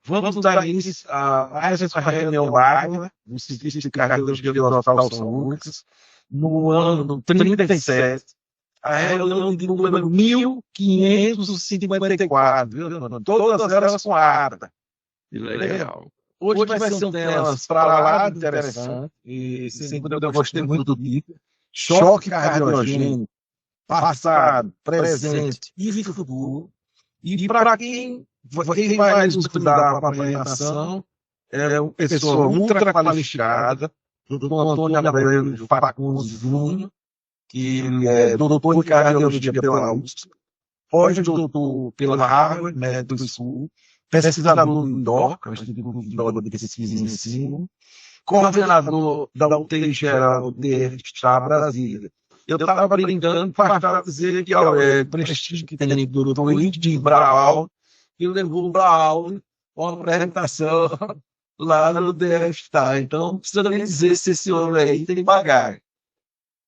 Vamos dar início a essa reunião magna, no Serviço de Cardiologia Neonatal São Lucas, no ano 37, a reunião de número 1554, viu, mano? Todas elas são árvores. Legal. Hoje vai ser um tema para lá de interessante, e sempre eu gostei muito do título: choque cardiogênico, passado, presente e futuro. E para quem vai nos estudar a apresentação, é uma pessoa ultra qualificada, doutor Antônio Abreu Facundes Júnior, que é doutor em cardiologia pela USP, pós-doutor pela Harvard, médico do Sul, pesquisador do INDOR, que é o Instituto INDOR de Pesquisa e Ensino, coordenador da UTI Geral de Brasília. Eu estava brincando para dizer que o prestígio que tem do doutor Indy Braal, que levou o Braal a uma apresentação lá no DFTA. Então, não precisa nem dizer se esse homem aí tem bagagem.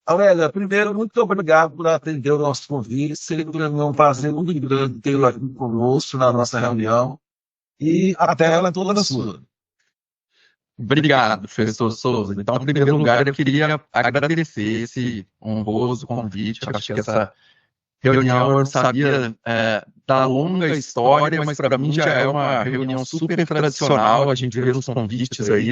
Aurélia, primeiro, muito obrigado por atender o nosso convite. Sempre é um prazer muito grande tê-lo aqui conosco na nossa reunião. E a tela é toda sua. Obrigado, professor Souza. Então, em primeiro lugar, eu queria agradecer esse honroso convite. Eu acho que essa reunião eu sabia da longa história, mas para mim já é uma reunião super tradicional. A gente vê nos convites aí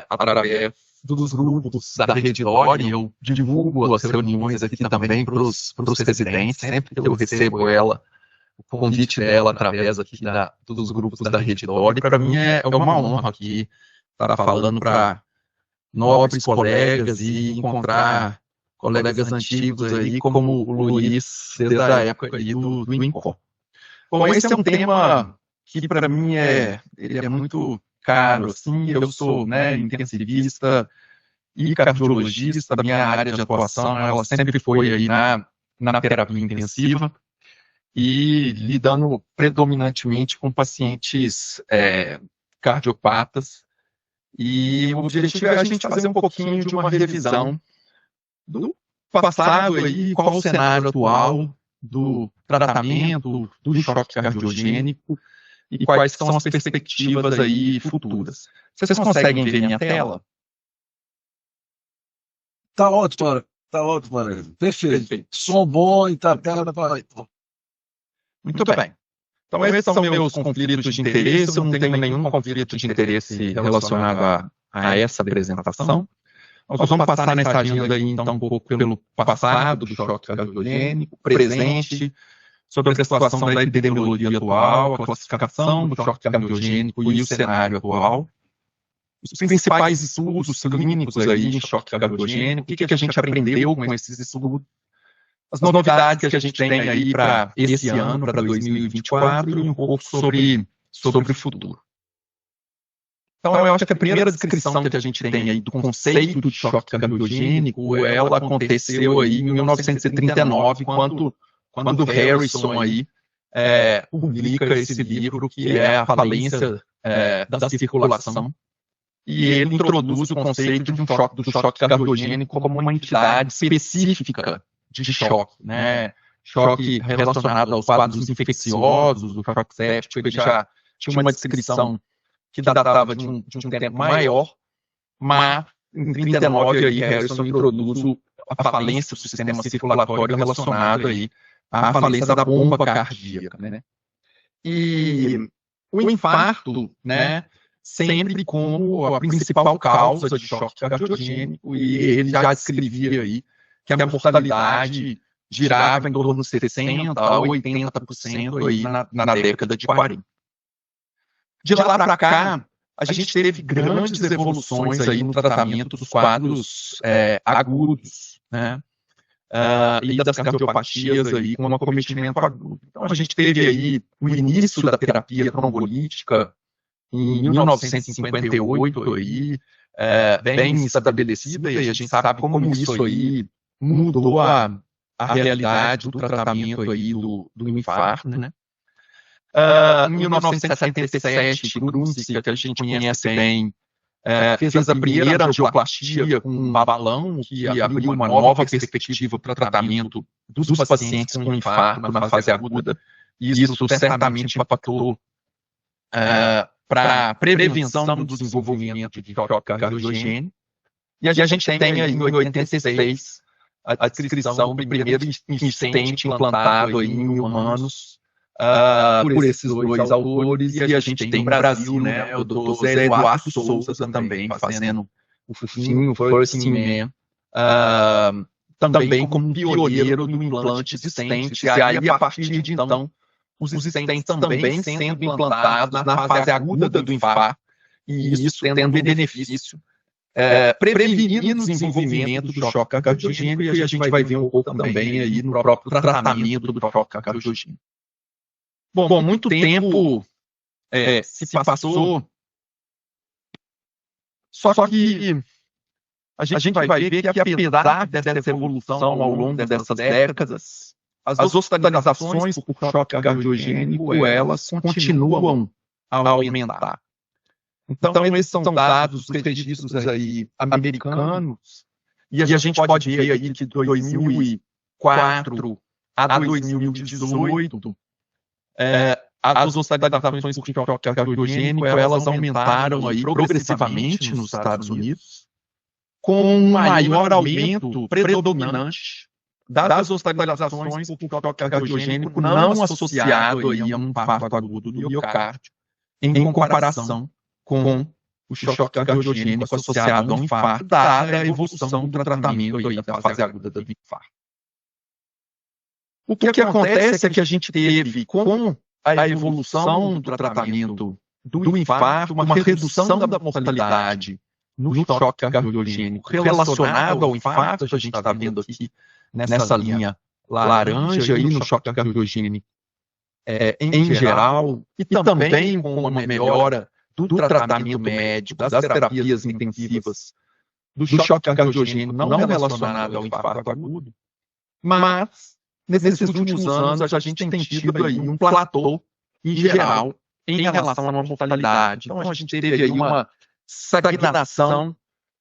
através dos grupos da Rede Lore. Eu divulgo as reuniões aqui também para os residentes. Sempre que eu recebo o convite dela através aqui dos grupos da Rede Lore. Para mim é uma honra aqui estar falando para nobres colegas e encontrar colegas antigos aí, como o Luiz, desde a época aí do INCOR. Bom, esse é um tema que para mim ele é muito caro, assim. Eu sou intensivista e cardiologista. Da minha área de atuação, ela sempre foi aí na terapia intensiva e lidando predominantemente com pacientes cardiopatas. E o objetivo é a gente fazer um pouquinho de uma revisão do passado aí, qual o cenário atual do tratamento do choque cardiogênico e quais são as perspectivas aí futuras. Vocês conseguem ver minha tela? Tá ótimo, perfeito. Som bom e a tela tá. Muito bem. Então, esses são meus conflitos de interesse. Eu não tenho nenhum conflito de interesse relacionado a essa apresentação. Nós vamos passar nessa agenda aí, então, um pouco pelo passado do choque cardiogênico, presente, sobre a situação da epidemiologia atual, a classificação do choque cardiogênico e o cenário atual. Os principais estudos clínicos aí em choque cardiogênico, o que a gente aprendeu com esses estudos, as novidades que a gente tem aí para esse ano, para 2024, e um pouco sobre o futuro. Então, eu acho que a primeira descrição que a gente tem aí do conceito de choque cardiogênico, ela aconteceu aí em 1939, quando Harrison aí publica esse livro, que é A Falência da Circulação, e ele introduz o conceito do choque cardiogênico como uma entidade específica de choque, né? Choque relacionado aos quadros infecciosos, do choque séptico. Ele já tinha uma descrição que datava de um tempo maior, mas em 1939 aí Harrison introduz a falência do sistema circulatório relacionado aí à falência da bomba cardíaca, né? E o infarto, né, sempre como a principal causa de choque cardiogênico, e ele já descrevia aí que a mortalidade girava em torno de 60% a 80% aí na década de 40. De lá para cá, a gente teve grandes evoluções aí no tratamento dos quadros agudos, né? E das cardiopatias aí com acometimento agudo. Então, a gente teve aí o início da terapia trombolítica em 1958 aí, bem estabelecida, e a gente sabe como isso aí mudou a realidade do tratamento aí do infarto, né? Em 1977, Grunzig, que a gente conhece bem, fez a primeira angioplastia com um balão que abriu uma nova perspectiva para o tratamento dos pacientes com infarto na fase aguda, e isso certamente impactou para prevenção do desenvolvimento de choque cardiogênico. E a gente tem aí em 86 a descrição do primeiro stent implantado aí em humanos por esses dois autores, e a gente tem no Brasil, né, o Dr. Zé Eduardo Souza também fazendo o First in Man, também como pioneiro no implante de stents, e aí a partir de então os stents também sendo implantados na fase aguda do infarto, e isso tendo benefício prevenindo o desenvolvimento do choque cardiogênico, e a gente vai ver um pouco também aí no próprio tratamento do choque cardiogênico. Bom, muito tempo se passou, só que a gente vai ver que apesar dessa evolução ao longo dessas décadas, as hospitalizações por choque cardiogênico, elas continuam a aumentar. Então, esses são dados dos registros aí americanos, e a gente pode ver aí que de 2004 a 2018, as hospitalizações por choque cardiogênico, elas aumentaram aí progressivamente nos Estados Unidos, com um maior aumento predominante das hospitalizações por choque cardiogênico não associado aí a um infarto agudo do miocárdio, em comparação com o choque cardiogênico associado a um infarto, dada a evolução do tratamento aí da fase aguda do infarto. O que acontece é que a gente teve, com a evolução do tratamento do infarto, uma redução da mortalidade no choque cardiogênico relacionado ao infarto. A gente está vendo aqui nessa linha laranja aí no choque cardiogênico em geral, e também com uma melhora do tratamento médico, das terapias intensivas, do choque cardiogênico não relacionado ao infarto agudo. Mas, nesses últimos anos, a gente tem tido aí um platô em geral em relação à mortalidade. Então, a gente teve aí uma estagnação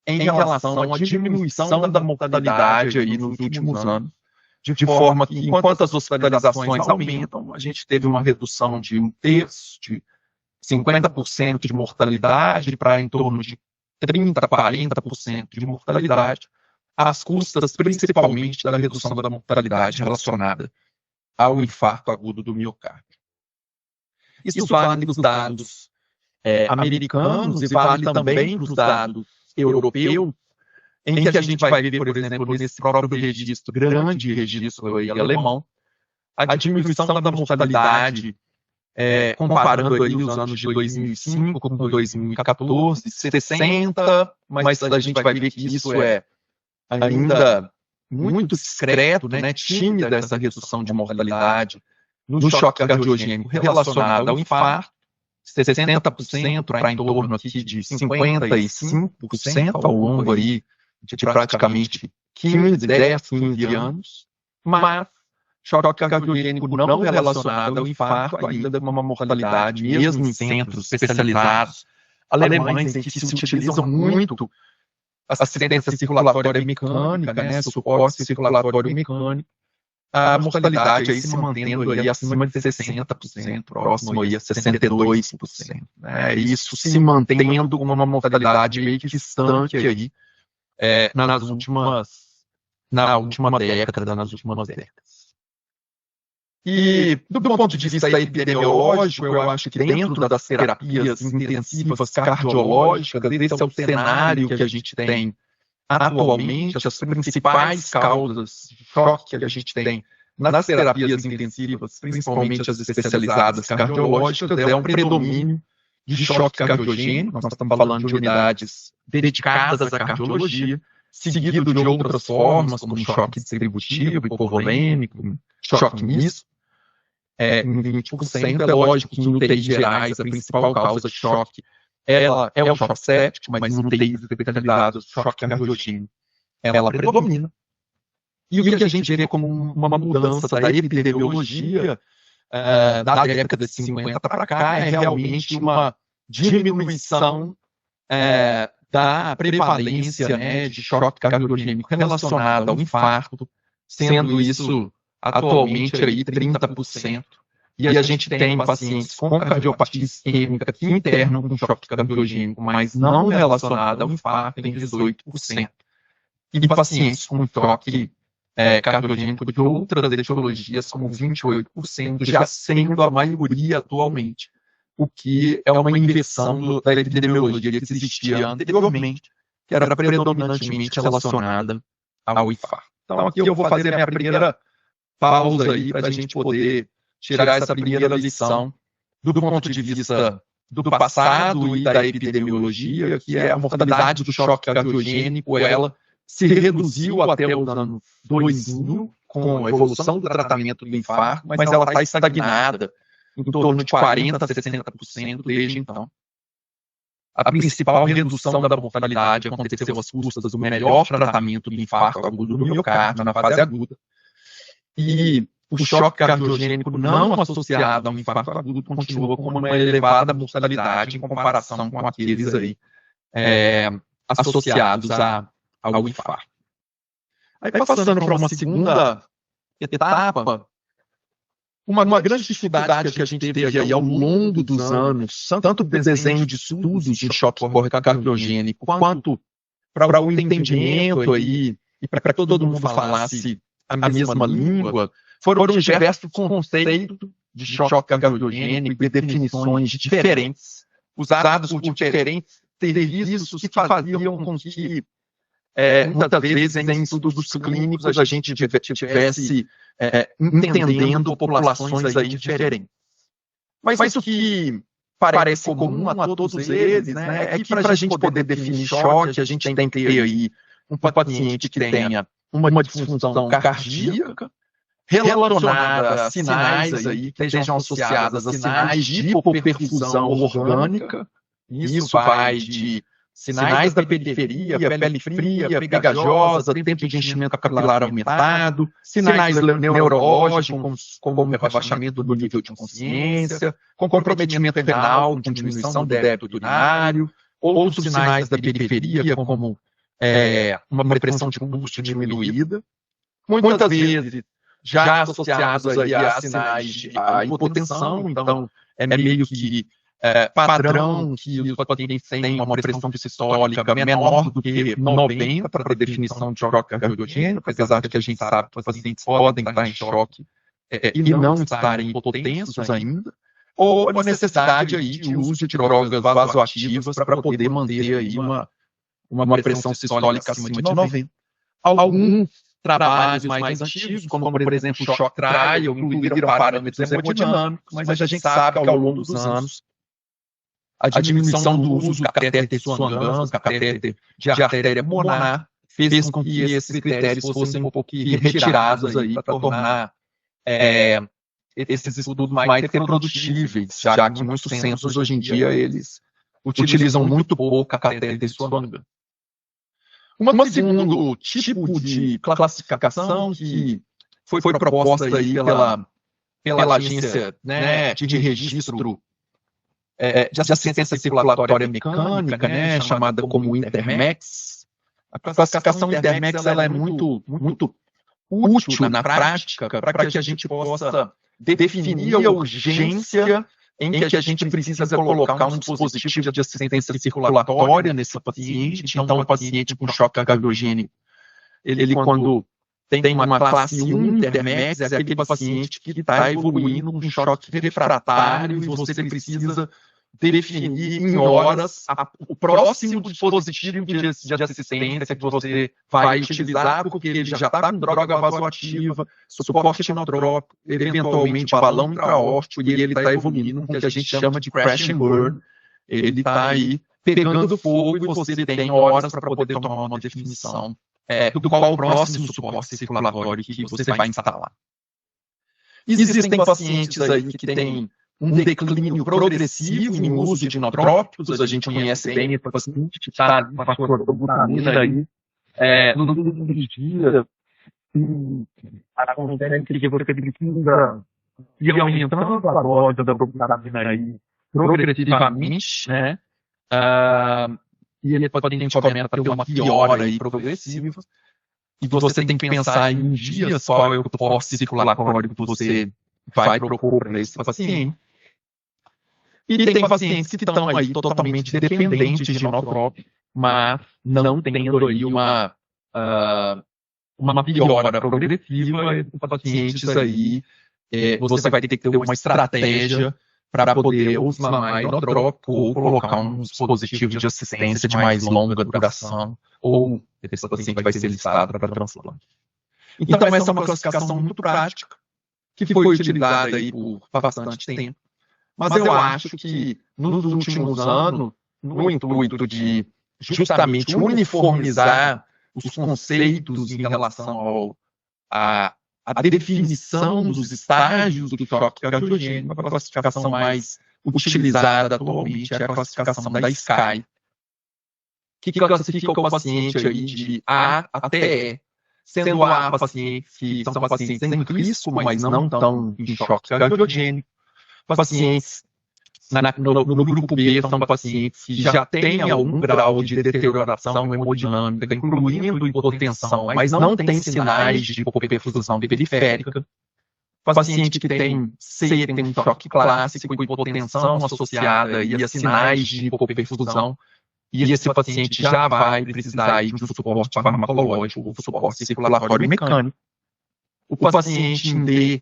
em relação à diminuição da mortalidade aí nos últimos anos, de forma que, enquanto as hospitalizações aumentam, a gente teve uma redução de 1/3, de 50% de mortalidade para em torno de 30%, 40% de mortalidade, às custas principalmente da redução da mortalidade relacionada ao infarto agudo do miocárdio. Isso vale para os dados americanos e vale também para os dados europeus, em que a gente vai ver, por exemplo, nesse próprio registro, grande registro aí, alemão, a diminuição da mortalidade, comparando aí os anos de 2005 com 2014, 60%, mas a gente vai ver que isso é ainda muito discreto, né, tímida essa redução de mortalidade no choque cardiogênico relacionado ao infarto, 60% para em torno aqui de 55% ao longo aí de praticamente 10, 15 anos, mas choque cardiogênico não relacionado ao infarto ainda com uma mortalidade, mesmo em centros especializados alemães, em que se utilizam muito assistência circulatória mecânica, né, suporte circulatório mecânico, a mortalidade aí se mantendo aí acima de 60%, próximo aí a 62%. Né, e isso se mantendo com uma mortalidade meio que distante aí nas últimas décadas. E, do ponto de vista epidemiológico, eu acho que dentro das terapias intensivas cardiológicas, esse é o cenário que a gente tem atualmente. As principais causas de choque que a gente tem nas terapias intensivas, principalmente as especializadas cardiológicas, é um predomínio de choque cardiogênico. Nós estamos falando de unidades dedicadas à cardiologia, seguido de outras formas, como choque distributivo, hipovolêmico, choque misto. Em 20%, é lógico que em UTIs gerais a principal causa de choque é o choque séptico, mas em UTIs especializadas, o choque cardiogênico, ela predomina. E o que a gente vê como uma mudança da epidemiologia da década de 50 para cá é realmente uma diminuição da prevalência, né, de choque cardiogênico relacionado ao infarto, sendo isso atualmente aí 30% E a gente tem pacientes com cardiopatia isquêmica que internam com choque cardiogênico, mas não relacionado ao infarto, em 18%. E pacientes com choque cardiogênico de outras etiologias, como 28%, já sendo a maioria atualmente. O que é uma inversão da epidemiologia que existia anteriormente, que era predominantemente relacionada ao infarto. Então, aqui eu vou fazer a minha primeira pausa aí para a gente poder tirar essa primeira lição do ponto de vista do passado e da epidemiologia, que é a mortalidade do choque cardiogênico. Ela se reduziu até os anos 2000 com a evolução do tratamento do infarto, mas ela está estagnada em torno de 40% a 60% desde então. A principal redução da mortalidade aconteceu às custas do melhor tratamento do infarto agudo do miocárdio na fase aguda. E o choque cardiogênico não associado a um infarto agudo continua com uma elevada mortalidade em comparação com aqueles aí associados ao infarto. Aí passando para uma segunda etapa, uma grande dificuldade que a gente teve aí ao longo dos anos, tanto do desenho de estudos de choque cardiogênico, quanto para o entendimento aí, e para que todo mundo falasse a mesma língua, foram diversos conceitos de choque cardiogênico e definições diferentes, usados por diferentes serviços que faziam com que, muitas vezes, em estudos clínicos, a gente tivesse entendendo populações aí diferentes. Mas isso que parece comum a todos eles, né, é que para a gente poder definir choque, a gente tem que ter aí um paciente que tenha uma disfunção cardíaca relacionada a sinais aí que estejam associados a sinais de hipoperfusão orgânica. Isso vai de sinais da periferia, pele fria, pegajosa, tempo de enchimento capilar aumentado, sinais neurológicos, como o rebaixamento do nível de consciência, comprometimento renal, diminuição do débito urinário, outros sinais da periferia, como uma pressão de pulso diminuída, muitas vezes já associados aí a sinais de hipotensão. Então é meio que padrão que os pacientes têm uma pressão sistólica menor do que 90 para a definição de choque cardiogênico, apesar de que a gente sabe que os pacientes podem estar em choque e não estarem hipotensos ainda, ou a necessidade aí de uso de drogas vasoativas para poder manter aí uma pressão sistólica acima de 90. Alguns trabalhos mais antigos, como por exemplo o Shock Trial, incluíram parâmetros hemodinâmicos, mas a gente sabe que ao longo dos anos a diminuição do uso do catéter de Swan-Ganz, catéter de artéria pulmonar, fez com que esses critérios fossem um pouco retirados aí para tornar esses estudos mais reprodutíveis, já que muitos centros hoje em dia eles utilizam muito pouco a catéter de Swan-Ganz. Um segundo tipo de classificação que foi proposta aí pela agência, né, de registro de assistência circulatória mecânica, né, chamada como Intermex. A classificação Intermex ela é muito útil na prática para que a gente possa definir a urgência em que a gente precisa colocar um dispositivo de assistência circulatória nesse paciente. Então, o paciente com choque cardiogênico, ele quando tem uma classe 1 Intermex, é aquele paciente que está evoluindo um choque refratário e você precisa definir em horas o próximo dispositivo de assistência que você vai utilizar, porque ele já está com droga vasoativa, suporte inotrópico, eventualmente balão intraórtico, e ele está evoluindo com o que a gente chama de crash and burn. Ele está aí pegando fogo e você tem horas para poder tomar uma definição do qual o próximo suporte circulatório que você vai instalar. Existem pacientes aí que têm um declínio progressivo em uso de inotrópicos. A gente conhece bem esse paciente que está com a glutamina aí nos últimos dias. Acontece que você precisa ir aumentando a dose da glutamina aí progressivamente, né? E ele pode ter uma piora aí progressiva. E você tem que pensar em dias qual é o suporte circulatório que você vai propor para esse paciente. E tem pacientes que estão aí totalmente dependentes de inotrópico, mas não tendo aí uma piora progressiva. Esses pacientes aí, você vai ter que ter uma estratégia para poder usar mais inotrópico ou colocar um dispositivo de assistência de mais longa duração, ou esse paciente vai ser listado para transplante. Então, essa é uma classificação muito prática, que foi utilizada aí por bastante tempo. Mas eu acho que, nos últimos anos, no intuito de justamente uniformizar os conceitos em relação à definição dos estágios do choque cardiogênico, a classificação mais utilizada atualmente é a classificação da SCAI, que classifica o paciente aí de A até E, sendo A pacientes que são pacientes em risco, mas não estão em choque cardiogênico. Pacientes no grupo B são pacientes que já têm algum grau de deterioração hemodinâmica, incluindo hipotensão, mas não têm sinais de hipoperfusão periférica. Paciente que tem C, tem um choque clássico, hipotensão associada e a sinais de hipoperfusão, e esse paciente já vai precisar aí de um suporte farmacológico, um suporte circulatório mecânico. O paciente em D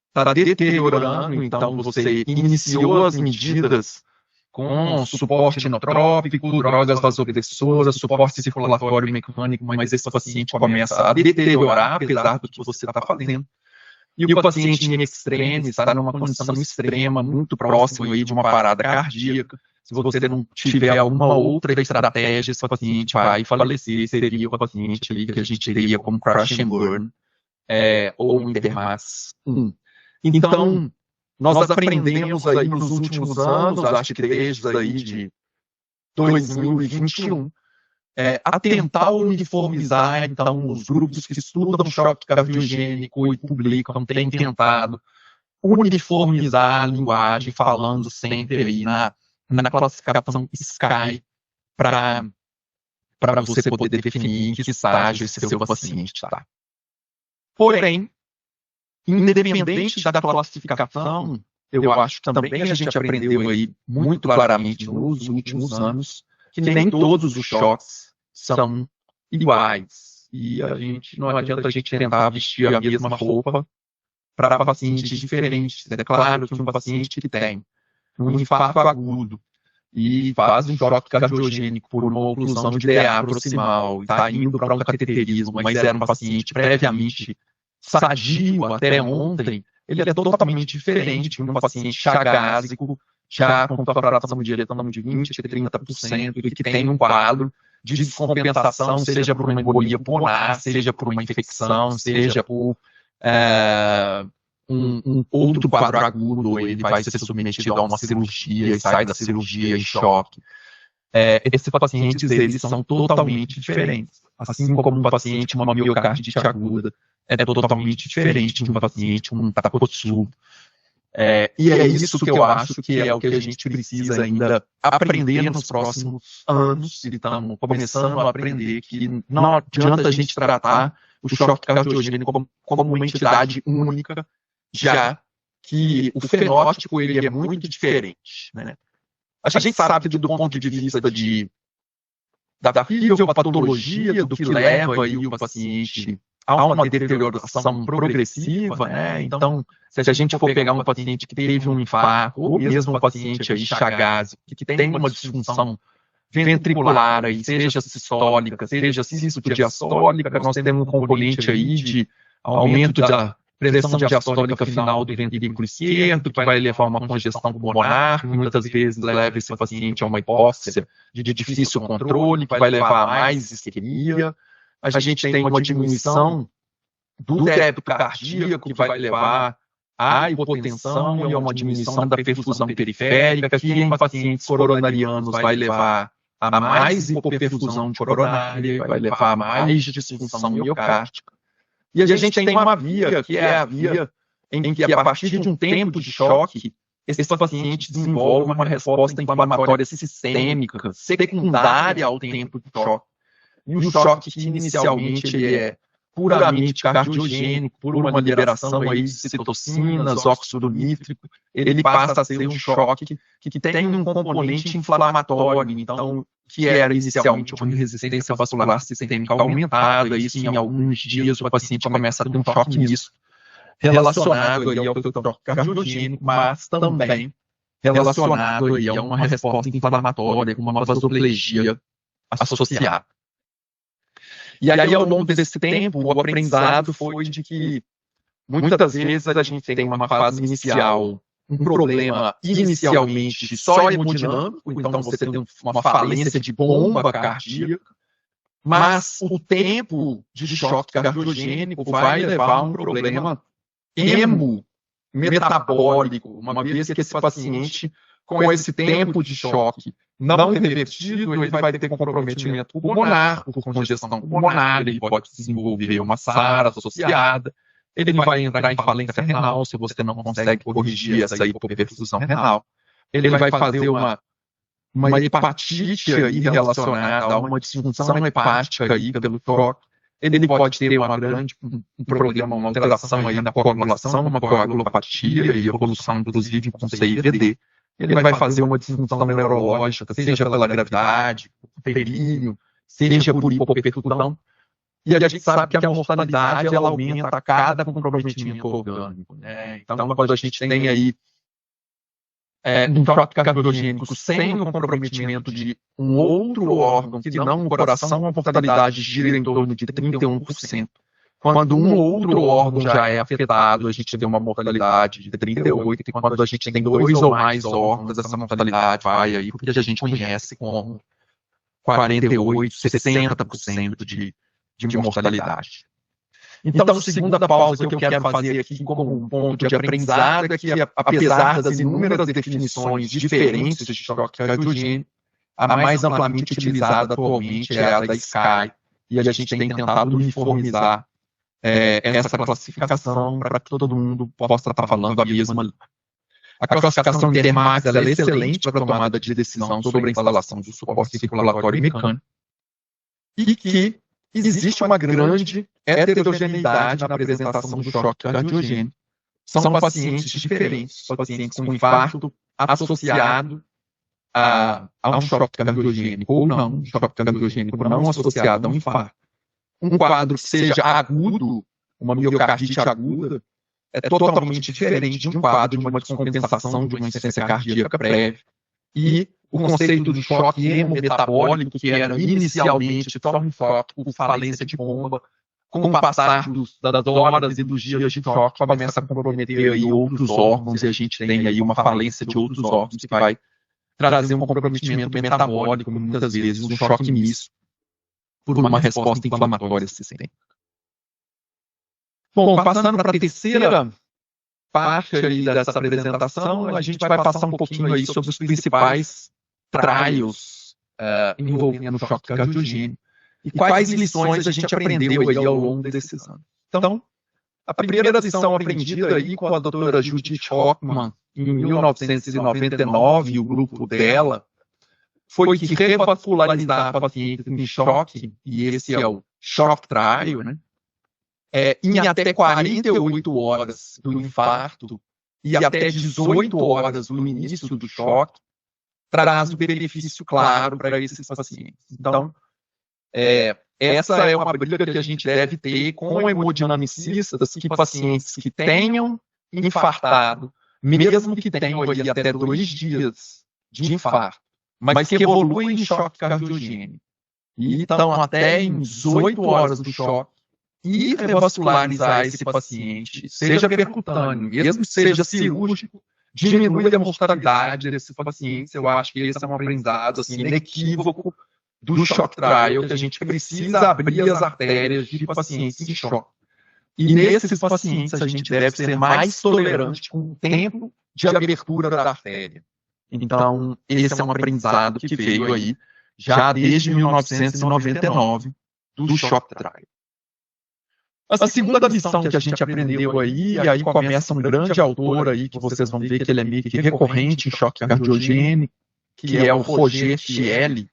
está deteriorando, então você iniciou as medidas com suporte inotrópico, drogas vasopressoras, suporte circulatório mecânico, mas esse paciente começa a deteriorar, apesar do que você está fazendo. E o paciente em extremo está numa condição extrema, muito próximo aí de uma parada cardíaca. Se você não tiver alguma outra estratégia, esse paciente vai falecer, seria o paciente ali que a gente teria como crash and burn, ou Intermass 1. Então, nós aprendemos aí nos últimos anos, acho que desde aí de 2021, a tentar uniformizar, então, os grupos que estudam choque cardiogênico e publicam, têm tentado uniformizar a linguagem, falando sempre aí na classificação SCAI, para você poder definir em que estágio esse seu paciente está. Porém, independente da classificação, eu acho que também a gente aprendeu aí muito claramente nos últimos anos que nem todos os choques são iguais. E não adianta a gente tentar vestir a mesma roupa para pacientes diferentes. É claro que um paciente que tem um infarto agudo e faz um choque cardiogênico por uma oclusão de DA proximal, está indo para um cateterismo, mas era um paciente previamente sadio até ontem, ele é totalmente diferente de um paciente chagásico, já com fração de eretano de 20% a 30%, e que tem um quadro de descompensação, seja por uma embolia pulmonar, seja por uma infecção, seja por um outro quadro agudo, ele vai ser submetido a uma cirurgia e sai da cirurgia em choque. Esses pacientes, eles são totalmente diferentes. Assim como um paciente, uma miocardite aguda, é totalmente diferente de um paciente, um Takotsubo. E é isso que eu acho que é o que a gente precisa ainda aprender nos próximos anos, e estamos começando a aprender que não adianta a gente tratar o choque cardiogênico como uma entidade única, já que o fenótipo ele é muito diferente, né? A gente sabe que do ponto de vista da fisiopatologia, do que leva aí o paciente a uma deterioração progressiva, né? Então, se a gente for pegar um paciente que teve um infarto, ou mesmo um paciente aí chagásico, que tem uma disfunção ventricular aí, seja sistólica, seja cisto-diastólica, nós temos um componente aí de aumento da pressão diastólica final do ventrículo esquerdo, que vai levar a uma congestão pulmonar, que muitas vezes leva esse paciente a uma hipóxia de difícil controle, que vai levar a mais isquemia. A gente tem uma diminuição do débito cardíaco, que vai levar à hipotensão e a uma diminuição da perfusão periférica, que em pacientes coronarianos vai levar a mais hipoperfusão de coronária, vai levar a mais disfunção miocárdica. E a gente tem uma via, que é a via em que, a partir de um tempo de choque, esse paciente desenvolve uma resposta inflamatória sistêmica, secundária ao tempo de choque. E o choque que inicialmente ele é puramente cardiogênico, por uma liberação aí de citocinas, óxido nítrico, ele passa a ser um choque que tem um componente inflamatório, então, que era inicialmente uma resistência vascular sistêmica aumentada, e isso em alguns dias o paciente começa a ter um choque nisso, relacionado aí ao choque cardiogênico, mas também relacionado aí a uma resposta inflamatória, com uma vasoplegia associada. E aí, ao longo desse tempo, o aprendizado foi de que muitas vezes a gente tem uma fase inicial, um problema inicialmente só hemodinâmico, então você tem uma falência de bomba cardíaca, mas o tempo de choque cardiogênico vai levar a um problema hemometabólico, uma vez que esse paciente, com esse tempo de choque não revertido, ele vai ter comprometimento pulmonar, por congestão pulmonar, ele pode desenvolver uma SAR associada, ele vai entrar em falência renal se você não consegue corrigir essa hipoperfusão renal, ele vai fazer uma hepatite aí relacionada a uma disfunção hepática aí pelo choque, ele pode ter um problema, uma alteração aí na coagulação, uma coagulopatia e evolução, inclusive, com CIVD. Ele vai fazer uma disfunção neurológica, seja pela gravidade, períneo, seja por hipoperfusão. E a gente sabe que a mortalidade ela aumenta a cada comprometimento orgânico, né? Então, quando a gente tem aí um choque cardiogênico sem o comprometimento de um outro órgão, que não o coração, a mortalidade gira em torno de 31%. Quando um ou outro órgão já é afetado, a gente tem uma mortalidade de 38%, e quando a gente tem 2 ou mais órgãos, essa mortalidade vai aí, porque a gente conhece como 48%, 60% de mortalidade. Então, a segunda pausa que eu quero fazer aqui como um ponto de aprendizado é que, apesar das inúmeras definições diferentes de choque cardiogênico, a mais amplamente utilizada atualmente é a da SCAI, e a gente tem tentado uniformizar essa classificação para que todo mundo possa estar falando a mesma língua. A classificação Intermax é excelente para a tomada de decisão sobre a instalação de suporte circulatório e mecânico, e que existe uma grande heterogeneidade na apresentação do choque cardiogênico. São pacientes diferentes, pacientes com infarto associado a um choque cardiogênico ou não, um choque cardiogênico não associado a um infarto. Um quadro que seja agudo, uma miocardite aguda, é totalmente diferente de um quadro de uma descompensação de uma insuficiência cardíaca prévia. E o conceito de choque hemometabólico, que era inicialmente só um choque por falência de bomba, com o passar das horas e dos dias de choque, começa a comprometer aí outros órgãos, e a gente tem aí uma falência de outros órgãos que vai trazer um comprometimento metabólico, muitas vezes um choque misto, por uma resposta inflamatória sistêmica. Bom, passando para a terceira parte aí dessa apresentação, a gente vai passar um pouquinho aí sobre os principais trials envolvendo o choque cardiogênico e quais lições a gente aprendeu aí ao longo desses anos. Então, a primeira lição aprendida aí com a doutora Judith Hoffman em 1999, e o grupo dela, foi que revascularizar pacientes em choque, e esse é o shock trial, né? Em até 48 horas do infarto e até 18 horas do início do choque, traz um benefício claro para esses pacientes. Então, essa é uma briga que a gente deve ter com hemodinamicistas, que pacientes que tenham infartado, mesmo que tenham ali até 2 dias de infarto, mas que evoluem em choque cardiogênico, e estão até em 18 horas do choque, e revascularizar esse paciente, seja percutâneo, mesmo que seja cirúrgico, diminui a mortalidade desses pacientes. Eu acho que esse é um aprendizado assim, inequívoco do shock trial, que a gente precisa abrir as artérias de pacientes em choque. E nesses pacientes a gente deve ser mais tolerante com o tempo de abertura da artéria. Então, esse é um aprendizado que veio aí já desde 1999 do shock trial. A segunda lição que a gente aprendeu aí, e aí começa um grande autor aí, que vocês vão ver que ele é meio que recorrente em choque cardiogênico, que é o Roger Thiele,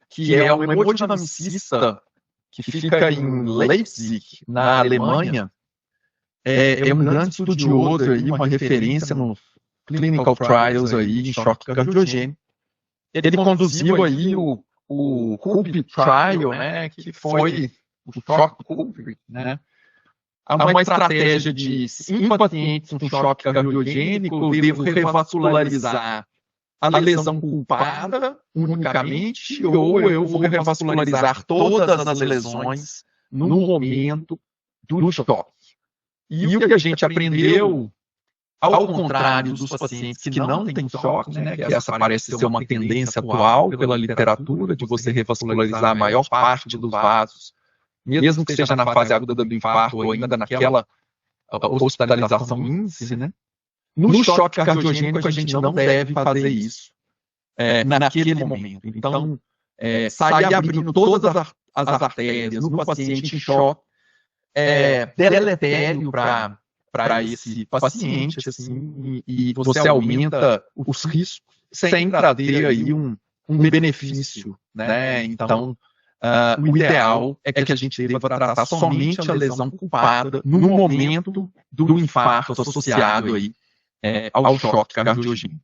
que é um hemodinamicista que fica em Leipzig, na Alemanha, é um grande estudioso aí, uma referência no clinical trials aí em choque cardiogênico. Ele conduziu aí o CUP Trial, né, que foi o choque CUP, né, uma estratégia de, em pacientes com choque cardiogênico, eu devo revascularizar a lesão culpada unicamente, ou eu vou revascularizar todas as lesões no momento do choque. E o que a gente aprendeu, ao contrário dos pacientes que não têm choque, né, que essa parece ser uma tendência atual pela literatura, de você revascularizar a maior parte dos vasos, mesmo que seja na fase aguda do infarto ou ainda naquela hospitalização índice, né? No choque cardiogênico a gente não deve fazer isso naquele momento. Então, sair abrindo todas as artérias no paciente em choque é deletério para esse paciente, assim, e você aumenta os riscos sem trazer aí um benefício, né? Então, o ideal é que a gente deva tratar somente a lesão culpada no momento do infarto associado aí ao choque cardiogênico.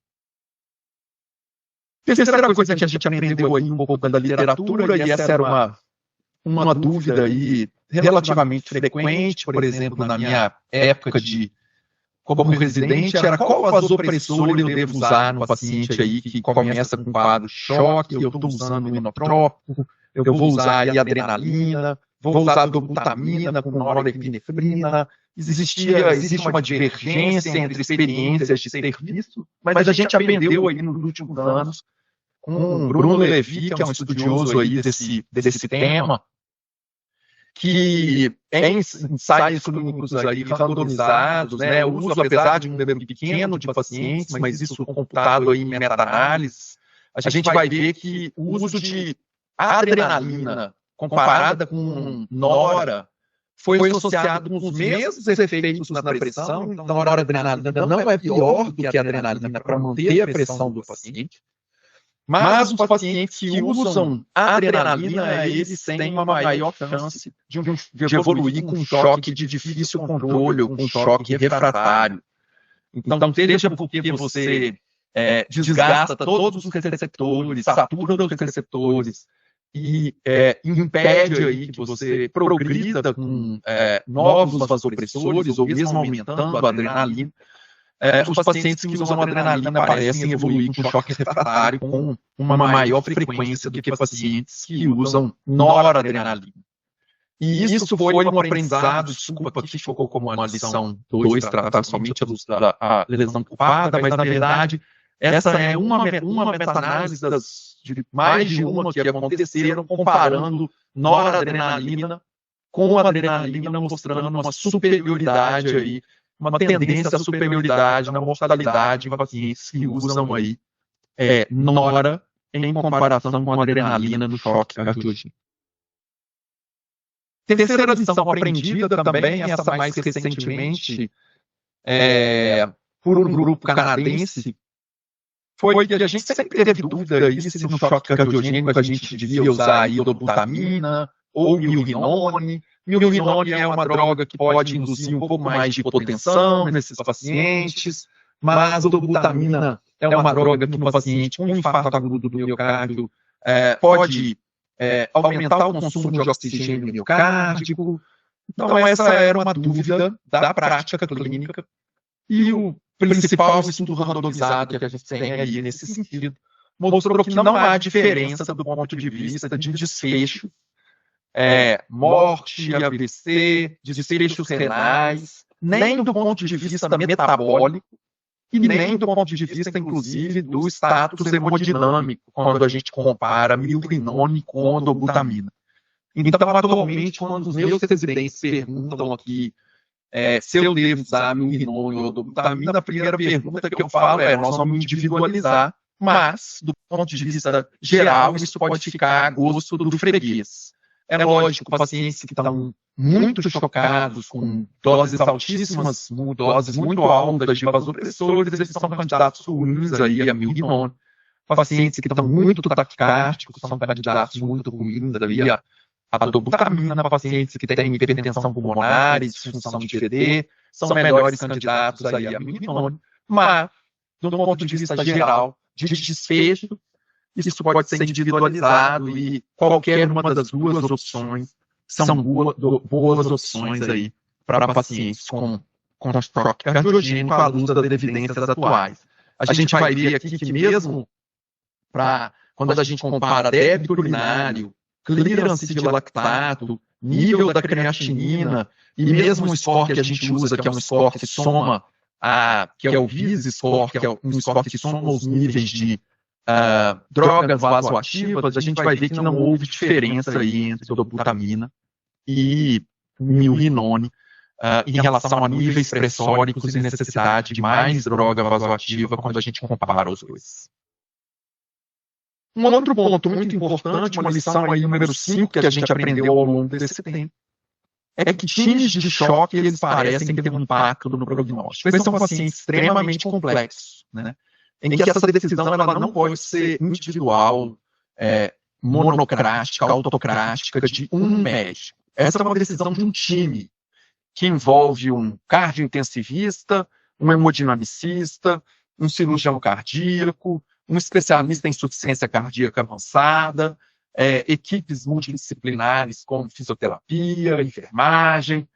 Terceira coisa que a gente aprendeu aí um pouco da literatura, e essa era uma dúvida aí relativamente frequente, por exemplo, na minha época como residente, era qual vasopressor eu devo usar no paciente aí que começa com quadro de choque, eu estou usando o inotrópico, eu vou usar aí adrenalina, vou usar dobutamina com norepinefrina. Existe uma divergência entre experiências de serviço, mas a gente aprendeu aí nos últimos anos com Bruno Levy, que é um estudioso aí desse tema, que em ensaios clínicos aí randomizados, né, o uso, apesar de um número pequeno de pacientes, mas isso computado aí em meta-análise, a gente vai ver que o uso de adrenalina comparada com nora foi associado com os mesmos efeitos na pressão. Então, a noradrenalina não é pior do que a adrenalina para manter a pressão do paciente. Mas os pacientes que usam adrenalina, eles têm uma maior chance de evoluir com um choque de difícil controle, ou com um choque refratário. Então, seja porque você desgasta todos os receptores, satura os receptores, e impede aí que você progrida com novos vasopressores, ou mesmo aumentando a adrenalina. Os pacientes que usam adrenalina parecem evoluir com choque refratário com uma maior frequência do que pacientes que usam noradrenalina. E isso foi um aprendizado, desculpa, aqui ficou como uma lição 2, tratar somente a lesão culpada, mas na verdade essa é uma meta-análise de mais de uma que aconteceram comparando noradrenalina com adrenalina, mostrando uma superioridade aí, uma tendência à superioridade na mortalidade em pacientes que usam aí nora em comparação com a adrenalina no choque cardiogênico. Terceira lição aprendida também, essa mais recentemente, por um grupo canadense, foi que a gente sempre teve dúvida aí se no choque cardiogênico a gente devia usar iodobutamina ou milrinone. Milrinone é uma droga que pode induzir um pouco mais de hipotensão nesses pacientes, mas a dobutamina é uma droga que no paciente com infarto agudo do miocárdio pode aumentar o consumo de oxigênio miocárdico. Então essa era uma dúvida da prática clínica, e o principal estudo randomizado que a gente tem aí nesse sentido mostrou que não há diferença do ponto de vista de desfecho, morte, AVC, desfechos renais, nem do ponto de vista metabólico e nem do ponto de vista, inclusive, do status hemodinâmico, quando a gente compara milrinone com dobutamina. Então, atualmente, quando os meus residentes perguntam aqui se eu devo usar milrinone ou dobutamina, a primeira pergunta que eu falo nós vamos individualizar, mas, do ponto de vista geral, isso pode ficar a gosto do freguês. É lógico, pacientes que estão muito chocados com doses altíssimas, doses muito altas de vasopressores, eles são candidatos ruins aí a milrinone. Pacientes que estão muito taquicárdicos são candidatos muito ruins aí a dobutamina para pacientes que têm hipertensão pulmonar e disfunção de PD, são melhores candidatos aí a Rinone, mas, do ponto de vista geral, de desfecho, isso pode ser individualizado e qualquer uma das duas opções são boas opções aí para pacientes com choque cardiogênico à luz das evidências atuais. A gente vai ver aqui que mesmo quando a gente compara débito urinário, clearance de lactato, nível da creatinina e mesmo o score que a gente usa, que é um score que soma, que é o VIS score, que é um score que soma os níveis de drogas vasoativas, a gente vai ver que não houve diferença aí entre dobutamina e milrinone em relação a níveis pressóricos e necessidade de mais droga vasoativa quando a gente compara os dois. Um outro ponto muito importante, uma lição aí número 5 que a gente aprendeu ao longo desse tempo, é que times de choque eles parecem ter um impacto no prognóstico. Esses são pacientes extremamente complexos, né? Em que essa decisão ela não pode ser individual, monocrática, autocrática de um médico. Essa é uma decisão de um time que envolve um cardiointensivista, um hemodinamicista, um cirurgião cardíaco, um especialista em insuficiência cardíaca avançada, equipes multidisciplinares como fisioterapia, enfermagem,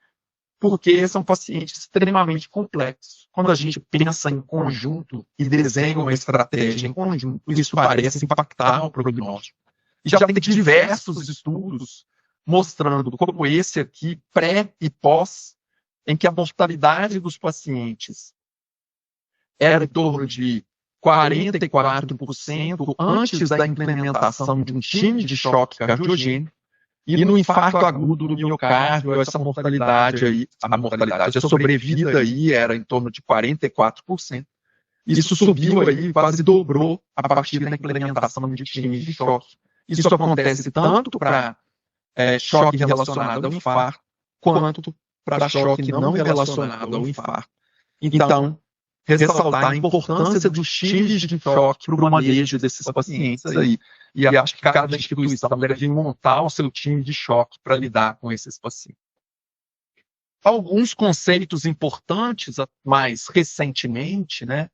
porque são pacientes extremamente complexos. Quando a gente pensa em conjunto e desenha uma estratégia em conjunto, isso parece impactar o prognóstico. E já tem diversos estudos mostrando como esse aqui, pré e pós, em que a mortalidade dos pacientes era em torno de 44% antes da implementação de um time de choque cardiogênico, e no infarto agudo do miocárdio, essa mortalidade aí, a sobrevida aí era em torno de 44%. Isso subiu aí, quase dobrou a partir da implementação de times de choque. Isso acontece tanto para choque relacionado ao infarto, quanto para choque não relacionado ao infarto. Então, ressaltar a importância dos times de choque para o manejo desses pacientes aí. E acho que cada instituição deve montar o seu time de choque para lidar com esses pacientes. Alguns conceitos importantes, mais recentemente, né,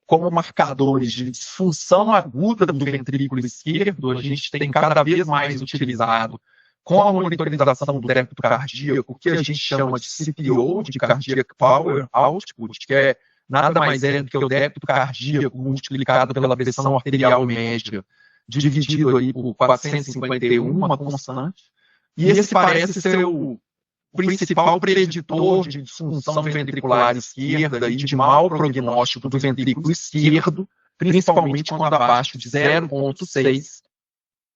como marcadores de disfunção aguda do ventrículo esquerdo, a gente tem cada vez mais utilizado com a monitorização do débito cardíaco, o que a gente chama de CPO, de Cardiac Power Output, que é nada mais é do que o débito cardíaco multiplicado pela pressão arterial média, dividido aí por 451, uma constante. E esse parece ser o principal preditor de disfunção ventricular esquerda e de mau prognóstico do ventrículo esquerdo, principalmente quando abaixo de 0,6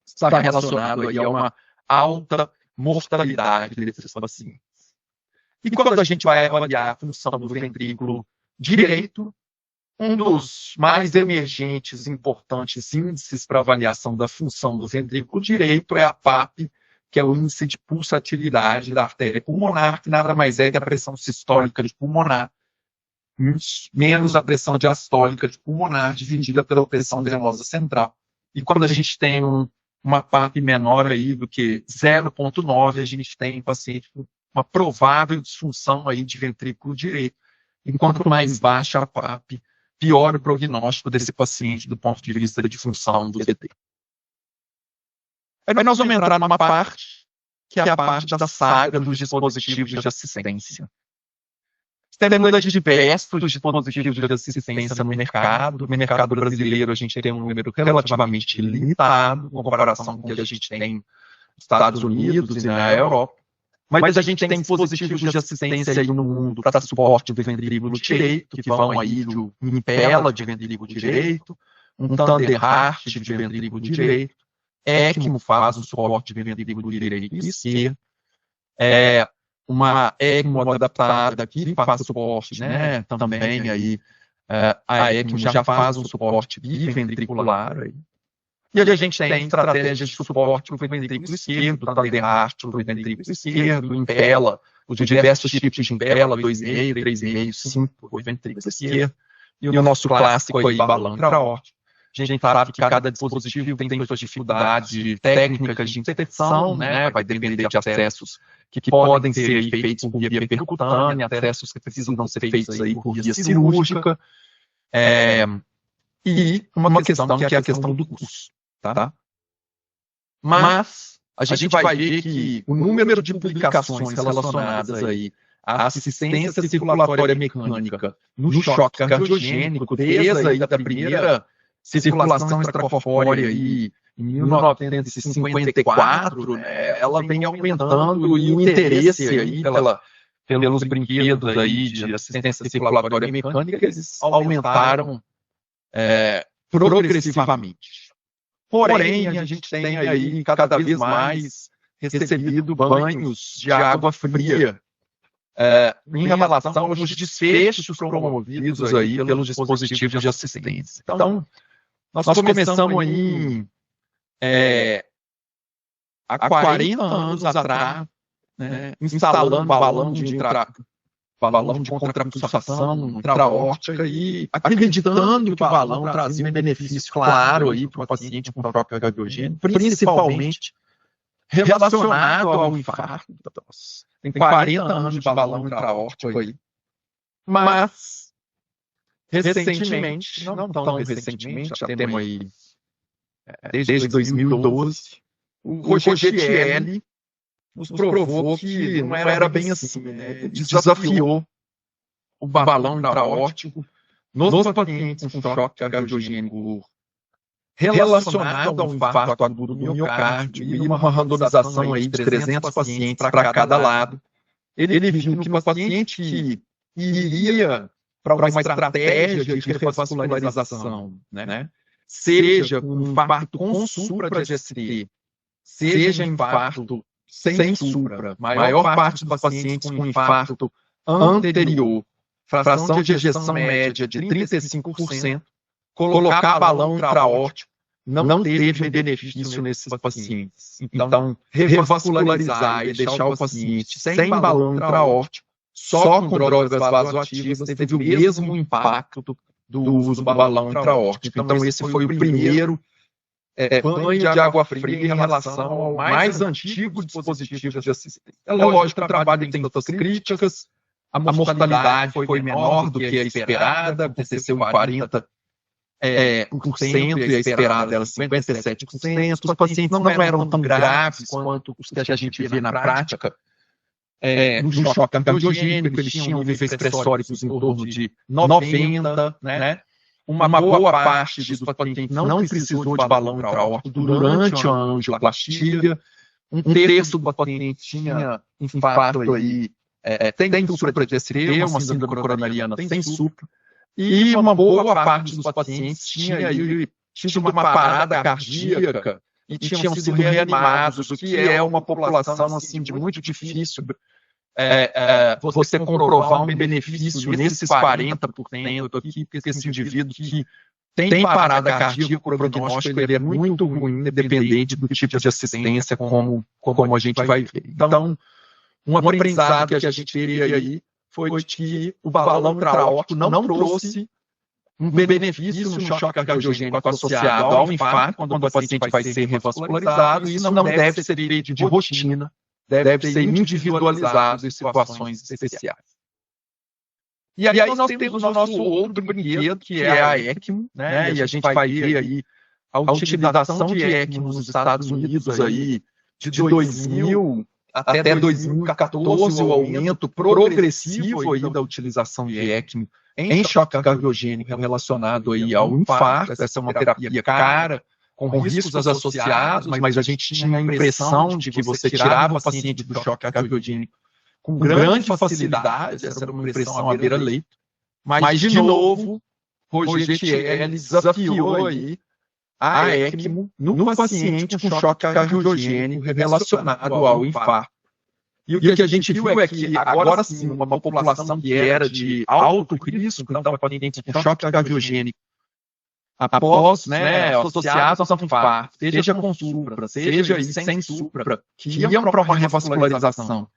está relacionado aí a uma alta mortalidade desses pacientes. E quando a gente vai avaliar a função do ventrículo direito, um dos mais emergentes e importantes índices para avaliação da função do ventrículo direito é a PAP, que é o índice de pulsatilidade da artéria pulmonar, que nada mais é que a pressão sistólica de pulmonar menos a pressão diastólica de pulmonar dividida pela pressão venosa central. E quando a gente tem uma PAP menor aí do que 0,9, a gente tem paciente com uma provável disfunção aí de ventrículo direito. Enquanto mais baixa a PAP, pior o prognóstico desse paciente do ponto de vista de função do VT. Aí nós vamos entrar numa parte, que é a parte da saga dos dispositivos de assistência. Temos diversos dispositivos de assistência no mercado. No mercado brasileiro, a gente tem um número relativamente limitado, em comparação com o que a gente tem nos Estados Unidos e na Europa. Mas a gente tem dispositivos de assistência aí no mundo para suporte do ventrículo direito, que vão aí de Impella de ventrículo direito, um Thunder Heart de ventrículo direito, ECMO faz o suporte de ventrículo direito e esquerdo, uma ECMO adaptada que faz suporte, né, também aí, a ECMO já faz um suporte biventricular aí. E a gente tem estratégias de suporte para o ventrículo esquerdo, Thunder Heart para o ventrículo esquerdo, Impella, os diversos tipos de Impella, 2,5, 3,5, 5 para o ventrículo esquerdo, e o nosso clássico aí, balão intraórtico. A gente sabe que cada dispositivo tem suas dificuldades técnicas de inserção, né? Vai depender de acessos que podem ser feitos por via percutânea, acessos que precisam ser feitos aí por via cirúrgica, e uma questão que é a questão do custo, tá? Mas a gente vai ver que o número de publicações relacionadas aí à assistência circulatória mecânica no choque cardiogênico, desde aí da primeira circulação extracorpórea aí, em 1954, né, ela vem aumentando, e o interesse aí pelos brinquedos aí de assistência circulatória mecânica, eles aumentaram progressivamente. Porém, a gente tem aí cada vez mais recebido banhos de água fria em relação aos desfechos promovidos aí pelos dispositivos de assistência. Então, nós começamos aí há 40 anos atrás, né, instalando balão de contrapulsação intraórtica e acreditando que o balão trazia um benefício claro aí para o paciente com choque cardiogênico, principalmente relacionado ao infarto. Tem 40 anos de balão intraórtico aí. Mas, recentemente, não tão recentemente, já temos aí, desde 2012, o Roger nos provou que não era bem assim, né? Ele desafiou o balão intraórtico nos pacientes com choque cardiogênico relacionado ao infarto agudo do miocárdio, e uma randomização aí de 300 pacientes para cada lado. Ele viu que o paciente que iria para uma estratégia de revascularização, né? Seja com infarto com supra de ST, seja infarto sem supra, maior parte dos pacientes com infarto anterior, fração de ejeção média de 35%, colocar balão intraórtico não teve benefício nesses pacientes. Então, revascularizar e deixar o paciente sem balão intraórtico, só com drogas vasoativas, teve o mesmo impacto do uso do balão intraórtico. Então, esse foi o primeiro banho de água fria em relação ao mais antigo dispositivo de assistência. É lógico que o trabalho tem suas críticas, a mortalidade foi menor do que a esperada, aconteceu em 40%, e a esperada era 57%. Os pacientes não eram tão graves quanto os que a gente vê na prática. No choque cardiogênico, eles tinham níveis pressóricos em torno de 90, né? Uma boa parte dos pacientes não precisou de balão intraórtico durante a angioplastia. Um terço dos pacientes tinha infarto aí, tem supra de ST, uma síndrome coronariana sem supra. E uma boa parte dos pacientes tinha uma parada cardíaca e tinham sido reanimados, o que é uma população assim, de muito difícil você comprovar um benefício nesses 40% aqui, porque esse indivíduo que tem parada cardíaca, o prognóstico ele é muito ruim, dependente do tipo de assistência, como a gente vai ver. Então, um aprendizado que a gente teria aí foi que o balão intraórtico não trouxe um benefício no choque cardiogênico associado ao infarto, quando o paciente vai ser revascularizado, e isso não deve ser feito de rotina, deve ser individualizado em situações especiais. E aí nós temos o nosso outro brinquedo, que é a ECMO, né? E a gente vai ver aí a utilização de ECMO nos Estados Unidos aí de 2000 até 2014, o aumento progressivo aí da utilização de ECMO em choque cardiogênico relacionado aí ao infarto. Essa é uma terapia cara, com riscos associados, mas a gente tinha a impressão de que você tirava o paciente do choque cardiogênico com grande facilidade. Essa era uma impressão à beira-leito. Mas, de novo, Roger desafiou aí a ECMO no paciente com choque cardiogênico relacionado ao infarto. E o que a gente viu é que, agora sim, uma população que era de alto risco, então, paciente com choque cardiogênico, após, associado ao infarto, seja com supra, seja sem supra, que iam para uma revascularização,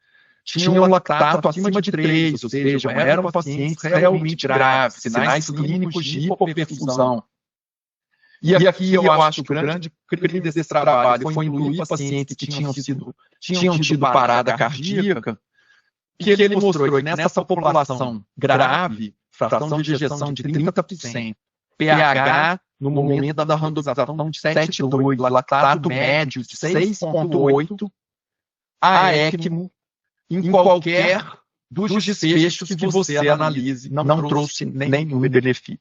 tinham um lactato acima de 3, ou seja, eram pacientes realmente graves, sinais clínicos de hipoperfusão. E aqui eu acho que o grande crime desse trabalho foi incluir pacientes que tinham tido parada cardíaca, que ele mostrou que nessa população grave, fração de ejeção de 30%, pH no momento da randomização de 7,2, lactato médio de 6,8, a ECMO, em qualquer dos desfechos que você analise, não trouxe nenhum benefício.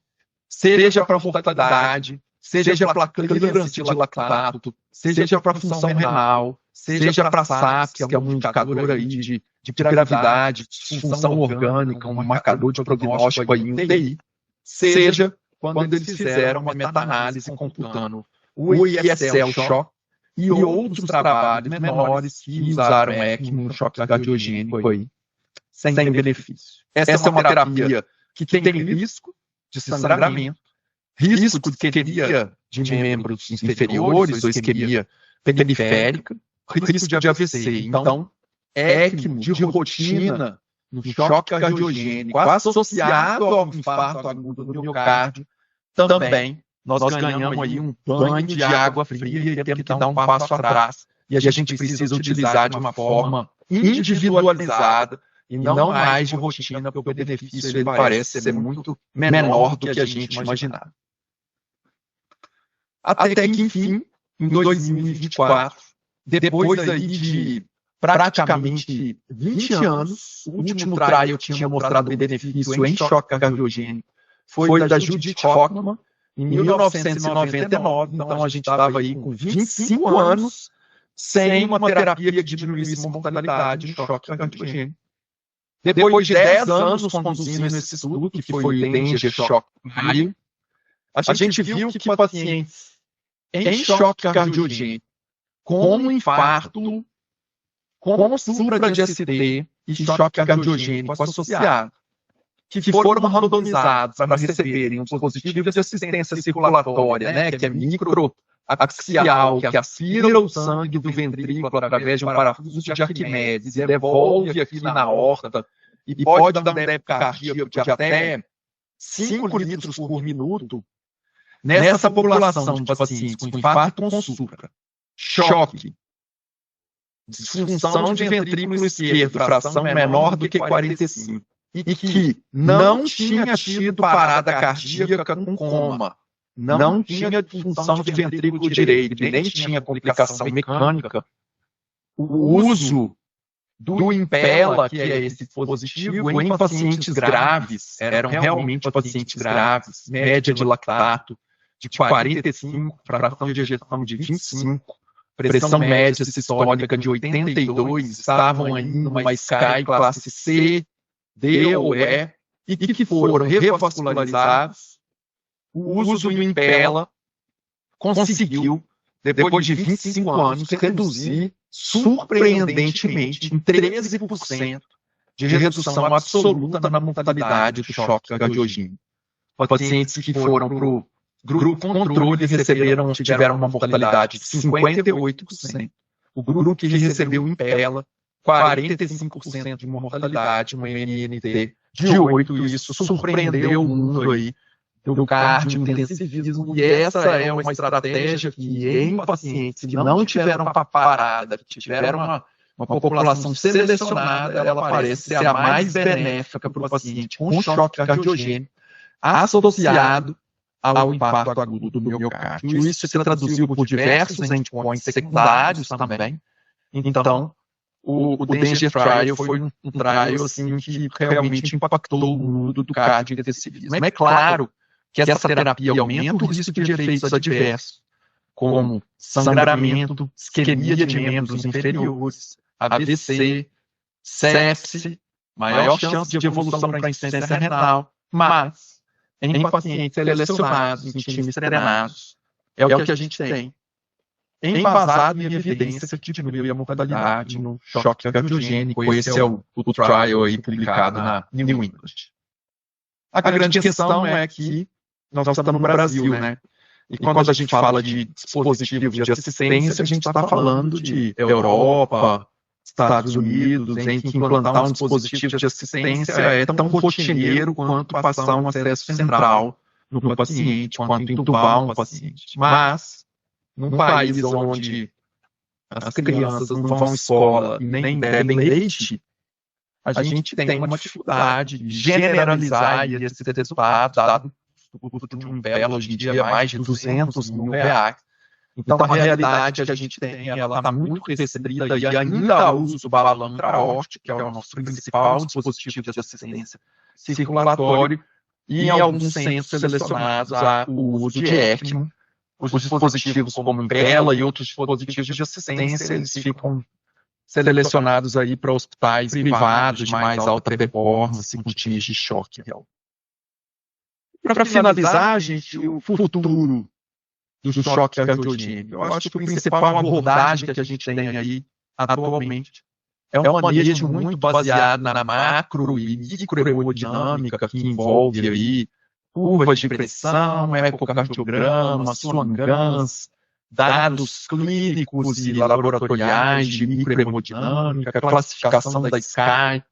Seja para mortalidade, seja para clearance de lactato, seja para função renal, seja para SAPS, que é um indicador aí de gravidade, função orgânica, um marcador de prognóstico aí em UTI, seja quando eles fizeram uma meta-análise computando o ESL choque e outros trabalhos menores que usaram ECMO no choque cardiogênico aí, sem benefício. Essa é uma terapia que tem risco de sangramento, risco de isquemia de membros inferiores ou isquemia periférica, risco de AVC. Então, ECMO de rotina no choque cardiogênico associado ao infarto agudo do miocárdio, também nós ganhamos aí um banho de água fria e temos que dar um passo atrás. E a gente precisa utilizar de uma forma individualizada e não mais de rotina, porque o benefício ele parece ser muito menor do que a gente imaginava. Até que, enfim, em 2024, depois aí de praticamente 20 anos, o último trial tinha mostrado benefício em choque cardiogênico foi da Judith Hochman, em 1999, então a gente estava aí com 25 anos sem uma terapia que diminuísse a mortalidade de choque cardiogênico. Depois de 10 anos conduzindo esse estudo, que foi o Danger Shock Trial, a gente viu que pacientes em choque cardiogênico, com infarto, com supra de ST e choque cardiogênico associado, que foram randomizados para receberem um dispositivo de assistência circulatória, né, que é microaxial, que aspira o sangue do ventrículo através de um parafuso de Arquimedes e devolve aqui na aorta e pode dar um débito cardíaco de até 5 litros por minuto. Nessa população de pacientes com infarto com supra, choque, disfunção de ventrículo esquerdo, fração menor do que 45, e que não tinha tido parada cardíaca com coma, não tinha disfunção de ventrículo direito, nem tinha complicação mecânica, o uso do Impella, que é esse dispositivo, em pacientes graves, eram realmente pacientes graves, média de lactato de 45, fração de ejeção de 25, pressão média sistólica de 82, estavam aí numa SCAI classe C, D ou E, e que foram revascularizados. O uso do Impella conseguiu, depois de 25 anos, reduzir surpreendentemente em 13% de redução absoluta na mortalidade do choque cardiogênico. Pacientes que foram para o grupo controle tiveram uma mortalidade de 58%. O grupo que recebeu Impella, 45% de mortalidade, um MNT de 8%, e isso surpreendeu o mundo aí do cardio-intensivismo. E essa é uma estratégia que, em pacientes que não tiveram parada, que tiveram uma população selecionada, ela parece ser a mais benéfica para o paciente com choque cardiogênico associado ao infarto agudo do miocárdio. Isso se traduziu por diversos endpoints secundários também. Então, o Danger Trial foi um trial assim, que realmente impactou o mundo do cardio-intensivismo. É claro que essa terapia aumenta o risco de efeitos adversos, como sangramento, isquemia de membros inferiores, AVC, sepse, maior chance de evolução para insuficiência renal, mas em pacientes selecionados, em times treinados, é o que a gente tem. Embasado em evidência que diminui a mortalidade no choque cardiogênico. Esse é o trial aí publicado na New England. A grande questão é que nós estamos no Brasil, né? E quando a gente fala de dispositivos de assistência, a gente está falando de Europa, Estados Unidos, em que implantar um dispositivo de assistência é tão rotineiro quanto passar um acesso central no paciente, quanto entubar um paciente. Mas, num país onde as crianças não vão à escola e nem bebem leite, a gente tem uma dificuldade de generalizar esses resultados, dado o custo de um belo hoje em dia é mais de R$200 mil. Então, a realidade que a gente tem, ela está muito restrita e ainda usa o balão intraórtico, que é o nosso principal dispositivo de assistência circulatória, e em alguns centros selecionados o uso de ECMO. Os dispositivos como Impella e outros dispositivos de assistência, eles ficam selecionados aí para hospitais privados de mais alta performance com times de choque. Para finalizar, gente, o futuro do choque cardiogênico. Eu acho que a principal abordagem que a gente tem aí atualmente é um manejo muito baseado na macro e microhemodinâmica, que envolve aí curvas de pressão, ecocardiograma, Swan-Ganz, dados clínicos e laboratoriais de microhemodinâmica, classificação da SCAI.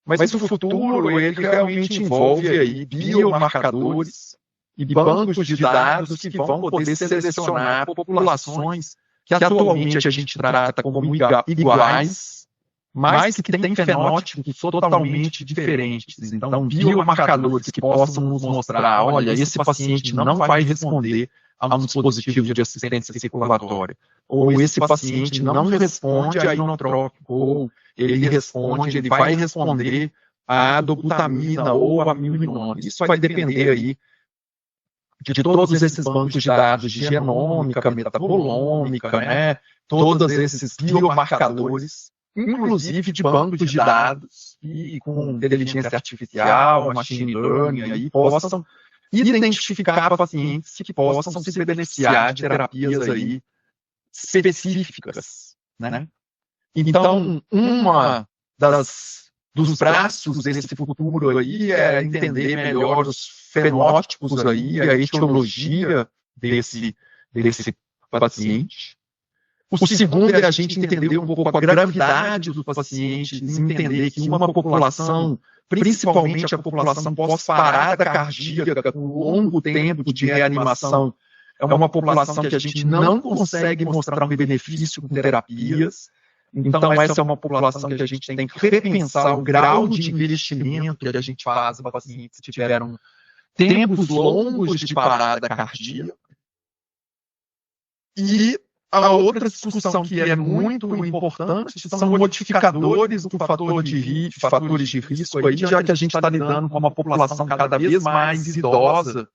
Mas o futuro, ele realmente envolve aí biomarcadores e bancos de dados que vão poder selecionar populações que atualmente a gente trata como iguais, mas que têm fenótipos totalmente diferentes. Então, biomarcadores que possam nos mostrar, olha, esse paciente não vai responder a um dispositivo de assistência circulatória, ou esse paciente não responde a inotrópico, ou ele vai responder a dobutamina ou a milrinone. Isso vai depender aí de todos esses bancos de dados de genômica, metabolômica, né? Todos esses biomarcadores, inclusive de bancos de dados e com inteligência artificial, machine learning, aí, possam identificar pacientes que possam se beneficiar de terapias aí específicas, né? Então, dos braços desse futuro aí é entender melhor os fenótipos aí, a etiologia desse paciente. O segundo é a gente entender um pouco a gravidade do paciente, entender que uma população, principalmente a população pós-parada cardíaca, com longo tempo de reanimação, é uma população que a gente não consegue mostrar um benefício com terapias. Então, essa é uma população que a gente tem que repensar o grau de investimento que a gente faz para pacientes que tiveram tempos longos de parada cardíaca. E a outra discussão que é muito importante são modificadores do fatores de risco, aí, já que a gente está lidando com uma população cada vez mais idosa,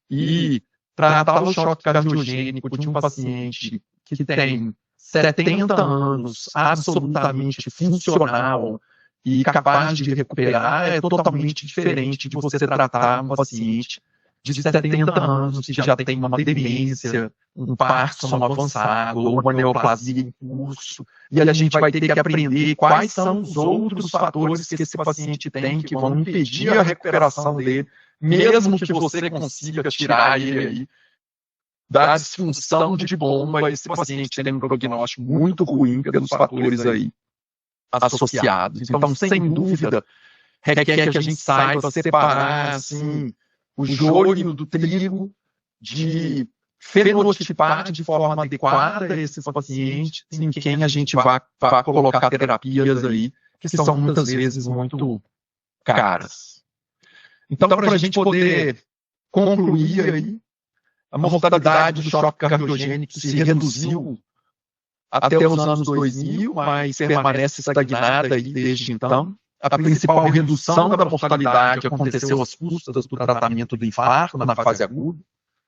e tratar o choque cardiogênico de um paciente que tem 70 anos, absolutamente funcional e capaz de recuperar, é totalmente diferente de você tratar um paciente de 70 anos que já tem uma demência, um Parkinson avançado, ou uma neoplasia em curso, e a gente vai ter que aprender quais são os outros fatores que esse paciente tem que vão impedir a recuperação dele, mesmo que você consiga tirar ele aí da disfunção de bomba, esse paciente tem um prognóstico muito ruim pelos fatores aí associados. Então, sem dúvida, requer que a gente saiba separar assim, o joio do trigo, de fenotipar de forma adequada esses pacientes em quem a gente vai colocar terapias aí, que são muitas vezes muito caras. Então, para a gente poder concluir aí, a mortalidade do choque cardiogênico se reduziu até os anos 2000, mas permanece estagnada aí desde então. A principal redução da mortalidade aconteceu às custas do tratamento do infarto na fase aguda.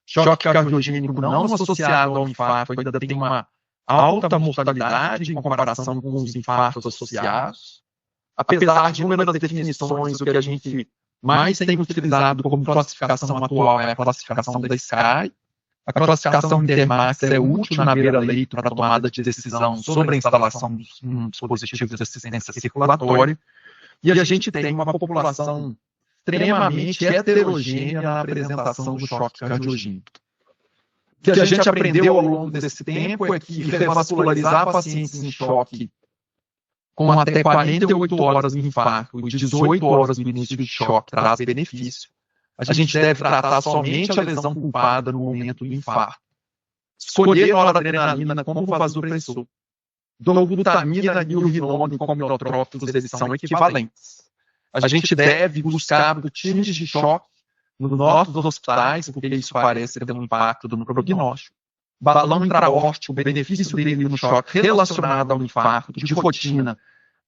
Choque cardiogênico não associado ao infarto ainda tem uma alta mortalidade em comparação com os infartos associados. Apesar de inúmeras definições, o que a gente mais tem utilizado como classificação atual é a classificação da SCAI. A classificação Intermax é útil na beira-leito para a tomada de decisão sobre a instalação de um dispositivo de assistência circulatória. E a gente tem uma população extremamente heterogênea na apresentação do choque cardiogênico. O que a gente aprendeu ao longo desse tempo é que revascularizar pacientes em choque com até 48 horas de infarto e 18 horas no início de choque traz benefício. a gente deve tratar somente a lesão culpada no momento do infarto. Escolher noradrenalina como vasopressor. Dolbutamina e o rinone como neurotrópicos, eles são equivalentes. A gente deve buscar boletins de choque nos nossos hospitais, porque isso parece ter um impacto no prognóstico. Balão intraórtico, o benefício dele no choque relacionado ao infarto de rotina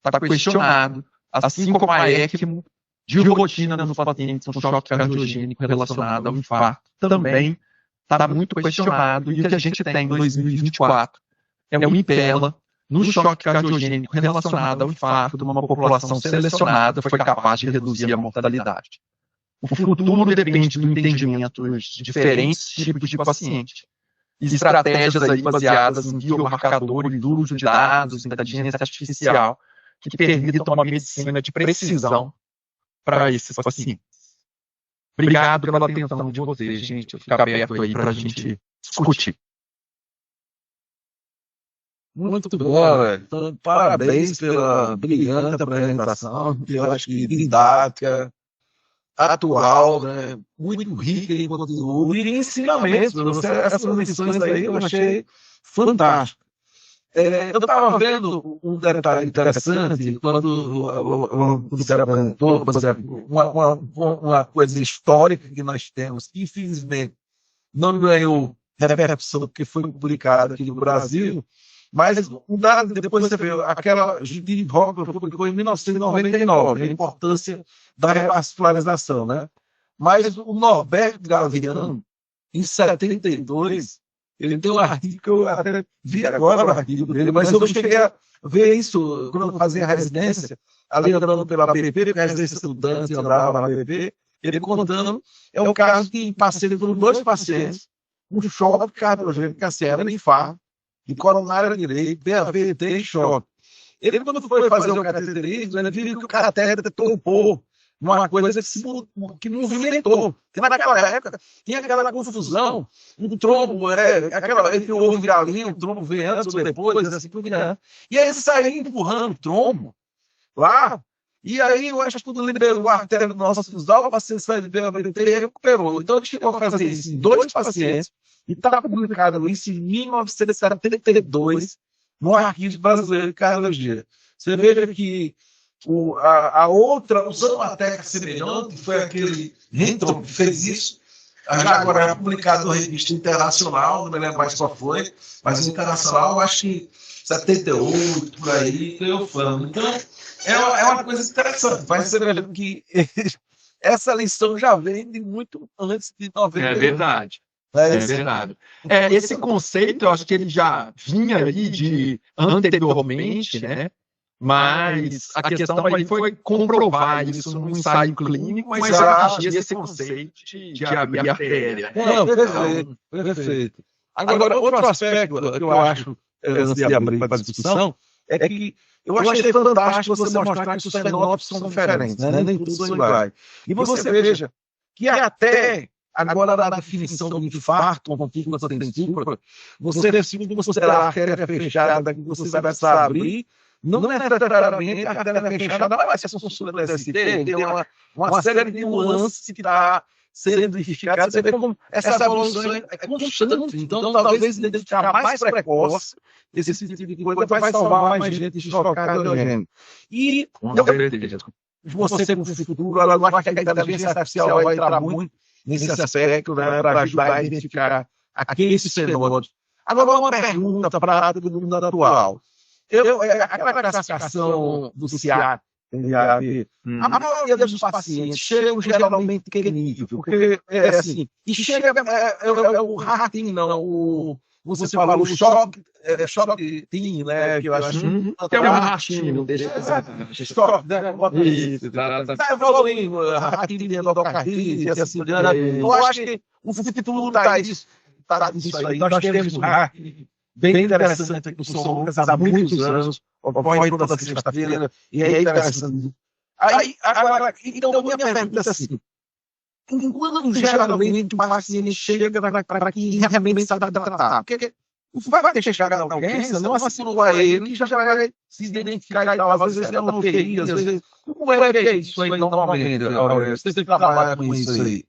está questionado, assim como a ECMO de rotina nos pacientes com choque cardiogênico relacionado ao infarto também está muito questionado. E o que a gente tem em 2024 é o Impela no choque cardiogênico relacionado ao infarto de uma população selecionada foi capaz de reduzir a mortalidade. O futuro depende do entendimento de diferentes tipos de paciente. E estratégias aí baseadas em biomarcadores, uso de dados, inteligência artificial, que permitam uma medicina de precisão para esses pacientes. Obrigado pela atenção de vocês, gente. Eu fico aberto aí para a gente discutir. Muito bom, velho. Então, parabéns pela brilhante apresentação, eu acho que didática, atual, né? Muito rica em conteúdo e ensinamentos. Essas lições aí eu achei fantástico. Eu estava vendo um detalhe interessante quando você apresentou, por exemplo, uma coisa histórica que nós temos, que infelizmente não ganhou repercussão porque foi publicado aqui no Brasil, mas depois você vê aquela Judy Rockler publicou em 1999, a importância da revascularização, né? Mas o Norberto Gaviano, em 72, ele tem um artigo que eu até vi agora o artigo dele, mas eu não cheguei a ver isso quando eu fazia a residência, ali andando pela BP, porque a residência estudante andava na BP, ele contando, é um caso que passei por 2 pacientes, um choque cardiogênico, era infarto, de coronária direito, PAVT e choque. Ele, quando foi fazer o cateterismo, ele viu que o catéter topou numa coisa que movimentou. Porque naquela época tinha aquela confusão, um trombo, entre o ovo viralinho, o trombo vem antes ou depois, assim por diante. E aí ele saiu empurrando o trombo lá, e aí eu acho que tudo liberou o artério do nosso fusal, o paciente saiu de PAVT e recuperou. Então ele chegou a fazer isso em 2 pacientes, e está publicado isso em 1972 no Arquivo Brasileiro de Cardiologia. Você veja que a outra, usando uma técnica semelhante, foi aquele Renton que fez isso, já agora é publicado na revista internacional, não me lembro mais qual foi, mas internacional, eu acho que 78, por aí, ganhou fama. Então, é uma coisa interessante, vai ser vendo que essa lição já vem de muito antes de 90. É verdade. É verdade. Esse conceito, eu acho que ele já vinha ali de anteriormente, né? Mas a questão aí foi comprovar isso num ensaio clínico, mas já existia esse conceito de abrir artéria. Não, perfeito. Agora, outro aspecto que eu acho, antes de abrir para a discussão, é que eu achei fantástico você mostrar que os fenótipos são diferentes, né? Nem tudo são iguais. E você veja que até agora, na definição do infarto, uma partícula tentícula, você deve considerar a artéria fechada, que você vai precisar abrir, não necessariamente a artéria fechada não vai ser função do ST, tem uma série de nuances que está sendo identificada. Você vê como essa evolução é constante. Então, talvez identificar mais precoce esse tipo de coisa vai salvar mais gente de choque cardiogênico. E você, no futuro, ela não acha que a inteligência artificial vai entrar muito nesse aspecto, né, para ajudar a identificar aqueles fenômenos. Agora, uma pergunta para o mundo atual. Aquela classificação do CIAC, a maioria dos pacientes chegam geralmente que nível, porque é assim, e chega, o rating, não, você falou o choque TIM, né, que eu acho que é um ratinho, deixa choque, né, está evoluindo, rating de endocardia, assim, eu acho que o futuro está isso aí, nós temos um rating bem interessante aqui no São Lucas há muitos anos, ocorre toda sexta-feira, e é interessante. Então, minha pergunta é assim, quando geralmente o paciente chega para que realmente se tratar? Porque vai deixar chegar na urgência, não assinou a ele, já vai se identificar e tal, às vezes é uma UTI, às vezes... Como é que é isso aí normalmente, Aurélio? Você trabalha com isso aí?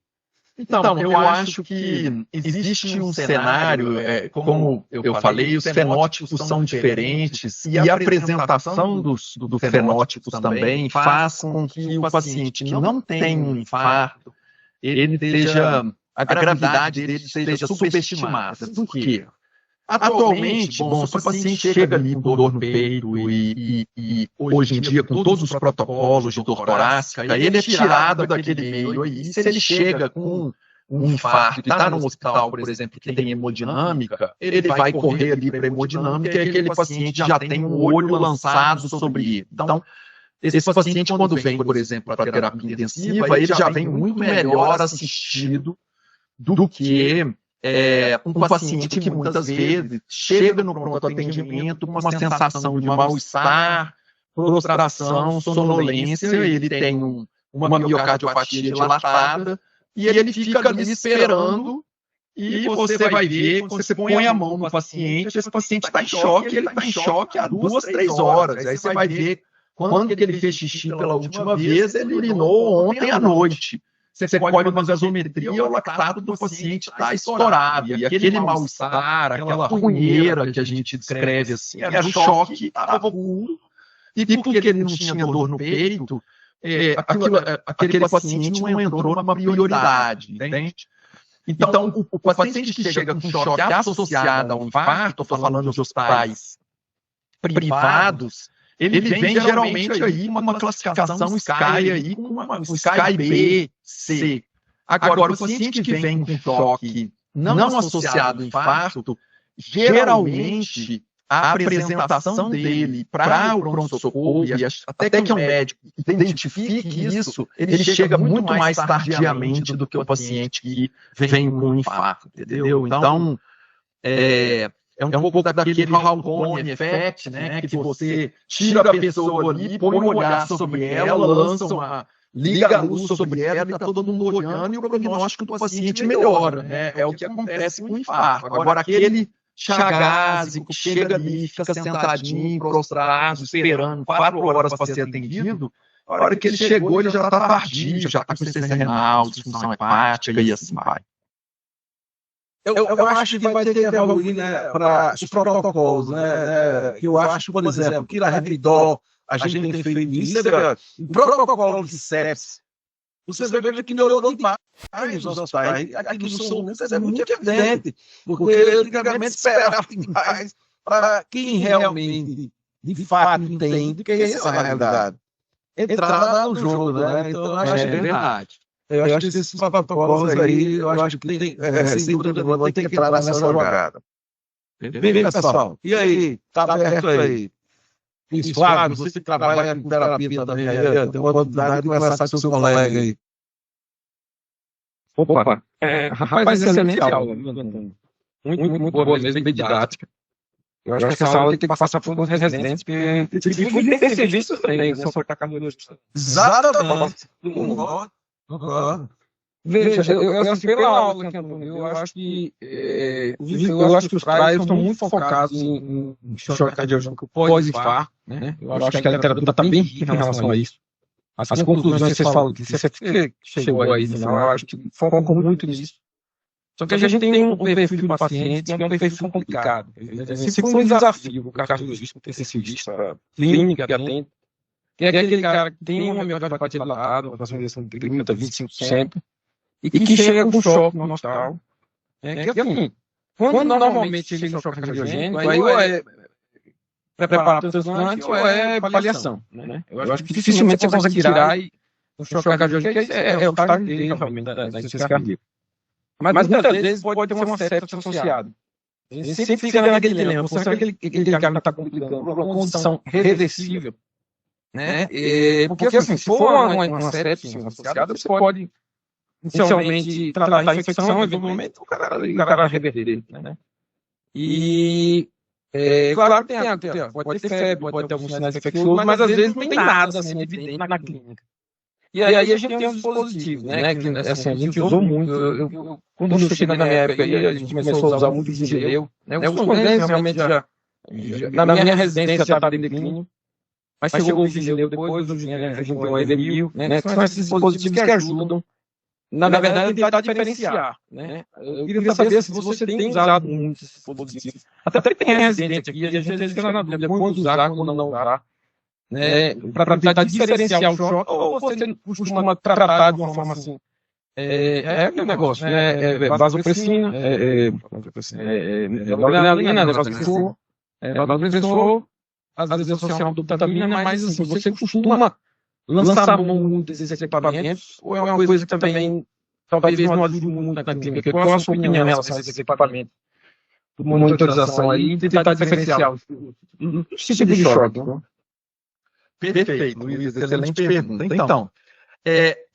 Então, eu acho que existe um cenário, como eu falei, os fenótipos são diferentes e a apresentação dos fenótipos também faz com que o paciente que não tem um infarto, a gravidade dele esteja subestimada. Por quê? Atualmente, bom, se o paciente chega ali com dor no peito e hoje em dia com todos os protocolos de dor torácica, ele é tirado daquele meio aí. Se ele chega com um infarto e está num hospital, por exemplo, que tem hemodinâmica, ele vai correr ali para a hemodinâmica e aquele paciente já tem um olho lançado sobre ele. Então, esse paciente, quando vem, por exemplo, para a terapia intensiva, ele já vem muito melhor assistido do que um paciente que muitas vezes chega no pronto atendimento com uma sensação de mal-estar, prostração, sonolência, ele tem uma miocardiopatia dilatada e ele fica ali esperando e você vai ver, quando você põe a mão no paciente, esse paciente está em choque, ele está em choque há 2, 3 horas. Aí você vai ver quando que ele fez xixi pela última vez, ele urinou ontem à noite. Você pode fazer a gasometria, o lactato do paciente está estourado. E aquele mal-estar, aquela ruinheira que a gente descreve assim, era um choque, estava puro. E porque ele não tinha dor no peito, aquele paciente não entrou numa prioridade, entende? Então, o paciente que chega com choque associado a um infarto, estou falando dos hospitais privados, ele vem geralmente aí com uma classificação SKY aí, com um SKY B, C. Agora, o paciente que vem com choque não associado a infarto, geralmente a apresentação dele para o pronto-socorro, e até que um médico identifique isso, ele chega muito mais tardiamente do que o paciente que vem com um infarto, entendeu? Então, é um pouco daquele Falcone effect, né? Que você tira a pessoa ali, põe um olhar sobre ela, liga a luz sobre ela, e está todo mundo olhando e o prognóstico do paciente melhora, né? É o que acontece com o infarto. Agora, aquele chagásico que chega ali, fica sentadinho, prostrado, esperando 4 horas para ser atendido, a hora que ele chegou, ele já está tardio, já está com insuficiência renal, disfunção hepática e assim vai. Eu acho que vai ter que evoluir, né, para os protocolos, né? Eu acho, por exemplo, que na Repidol a gente tem feito isso, o protocolo de sepsis, você veja que melhorou demais nos hospitais. Aqui no Sul, isso é muito evidente, porque antigamente esperava demais para quem realmente, de fato, entende que essa é a realidade. Entrar no jogo, né? Então, eu acho que é verdade. Eu acho que esses protocolos aí, eu acho que tem, sem dúvida nenhuma, tem que entrar nessa jogada. Bem, pessoal. E aí, tá aberto aí? Isso, Flávio, você que trabalha com terapia também aí, tem uma oportunidade de conversar com o seu colega aí. Opa, rapaz, excelente aula. Muito boa mesmo, bem didática. Eu acho que essa aula tem que passar por uns residentes, porque tem serviço também, não só cardiologista. Exatamente. Veja, eu acho pela aula que eu acho que os trials estão muito focados em choque cardiológico pós-infarto, né? Eu acho que a literatura está bem rica em relação a isso. As conclusões que vocês falam, que você chegou aí no final, eu acho que focam muito nisso. Só que a gente tem um perfil de paciente que é um perfil complicado. Se for um desafio, o cardiologista, o intensivista, clínica, que atende, que é aquele cara que tem uma miocardiopatia dilatada, uma vascularização de 30%, 25%, e que chega com choque no hospital. Que assim, quando normalmente chega um choque cardiogênico, aí ou é preparar para o transplante ou é paliação, né? Eu acho que dificilmente você consegue tirar o choque cardiogênico, que é o estágio dele, realmente, da insuficiência cardíaca. Mas muitas vezes pode ter uma sepsis associada. A gente sempre fica naquele dilema, será que aquele cara está complicando por uma condição reversível? Né? Porque assim, se for uma sepsis associada, você pode inicialmente tratar a infecção, eventualmente o cara reverter, né? E claro que pode ter febre, pode ter alguns sinais infecciosos, mas às vezes não tem nada assim evidente na clínica. E aí a gente tem os dispositivos, né? Que assim, a gente usou muito. Quando eu cheguei na minha época, a gente começou a usar muito Gineu, né? Os congêneres realmente já na minha residência já estava dentro de clínico, mas chegou o Gineu depois, a gente tem o Evenil, né? São esses dispositivos que ajudam na verdade, tentar diferenciar, né? Eu queria saber se você tem usado muito esses dispositivos. Até tem residente aqui, a gente fica na dúvida quando usar, quando não usar, né? Para tentar diferenciar o choque, ou você costuma tratar de uma forma assim. É aquele negócio, né? Vasopressina, adrenalina, vasopressor, às vezes associar uma dobutamina, mas assim, você costuma lançar mão desses equipamentos, ou é uma coisa que também talvez não ajude muito na clínica? Qual a sua opinião em relação a esses equipamentos? Monitorização aí e tentar diferenciar os tipos de choque. Perfeito, Luiz, excelente pergunta. Então,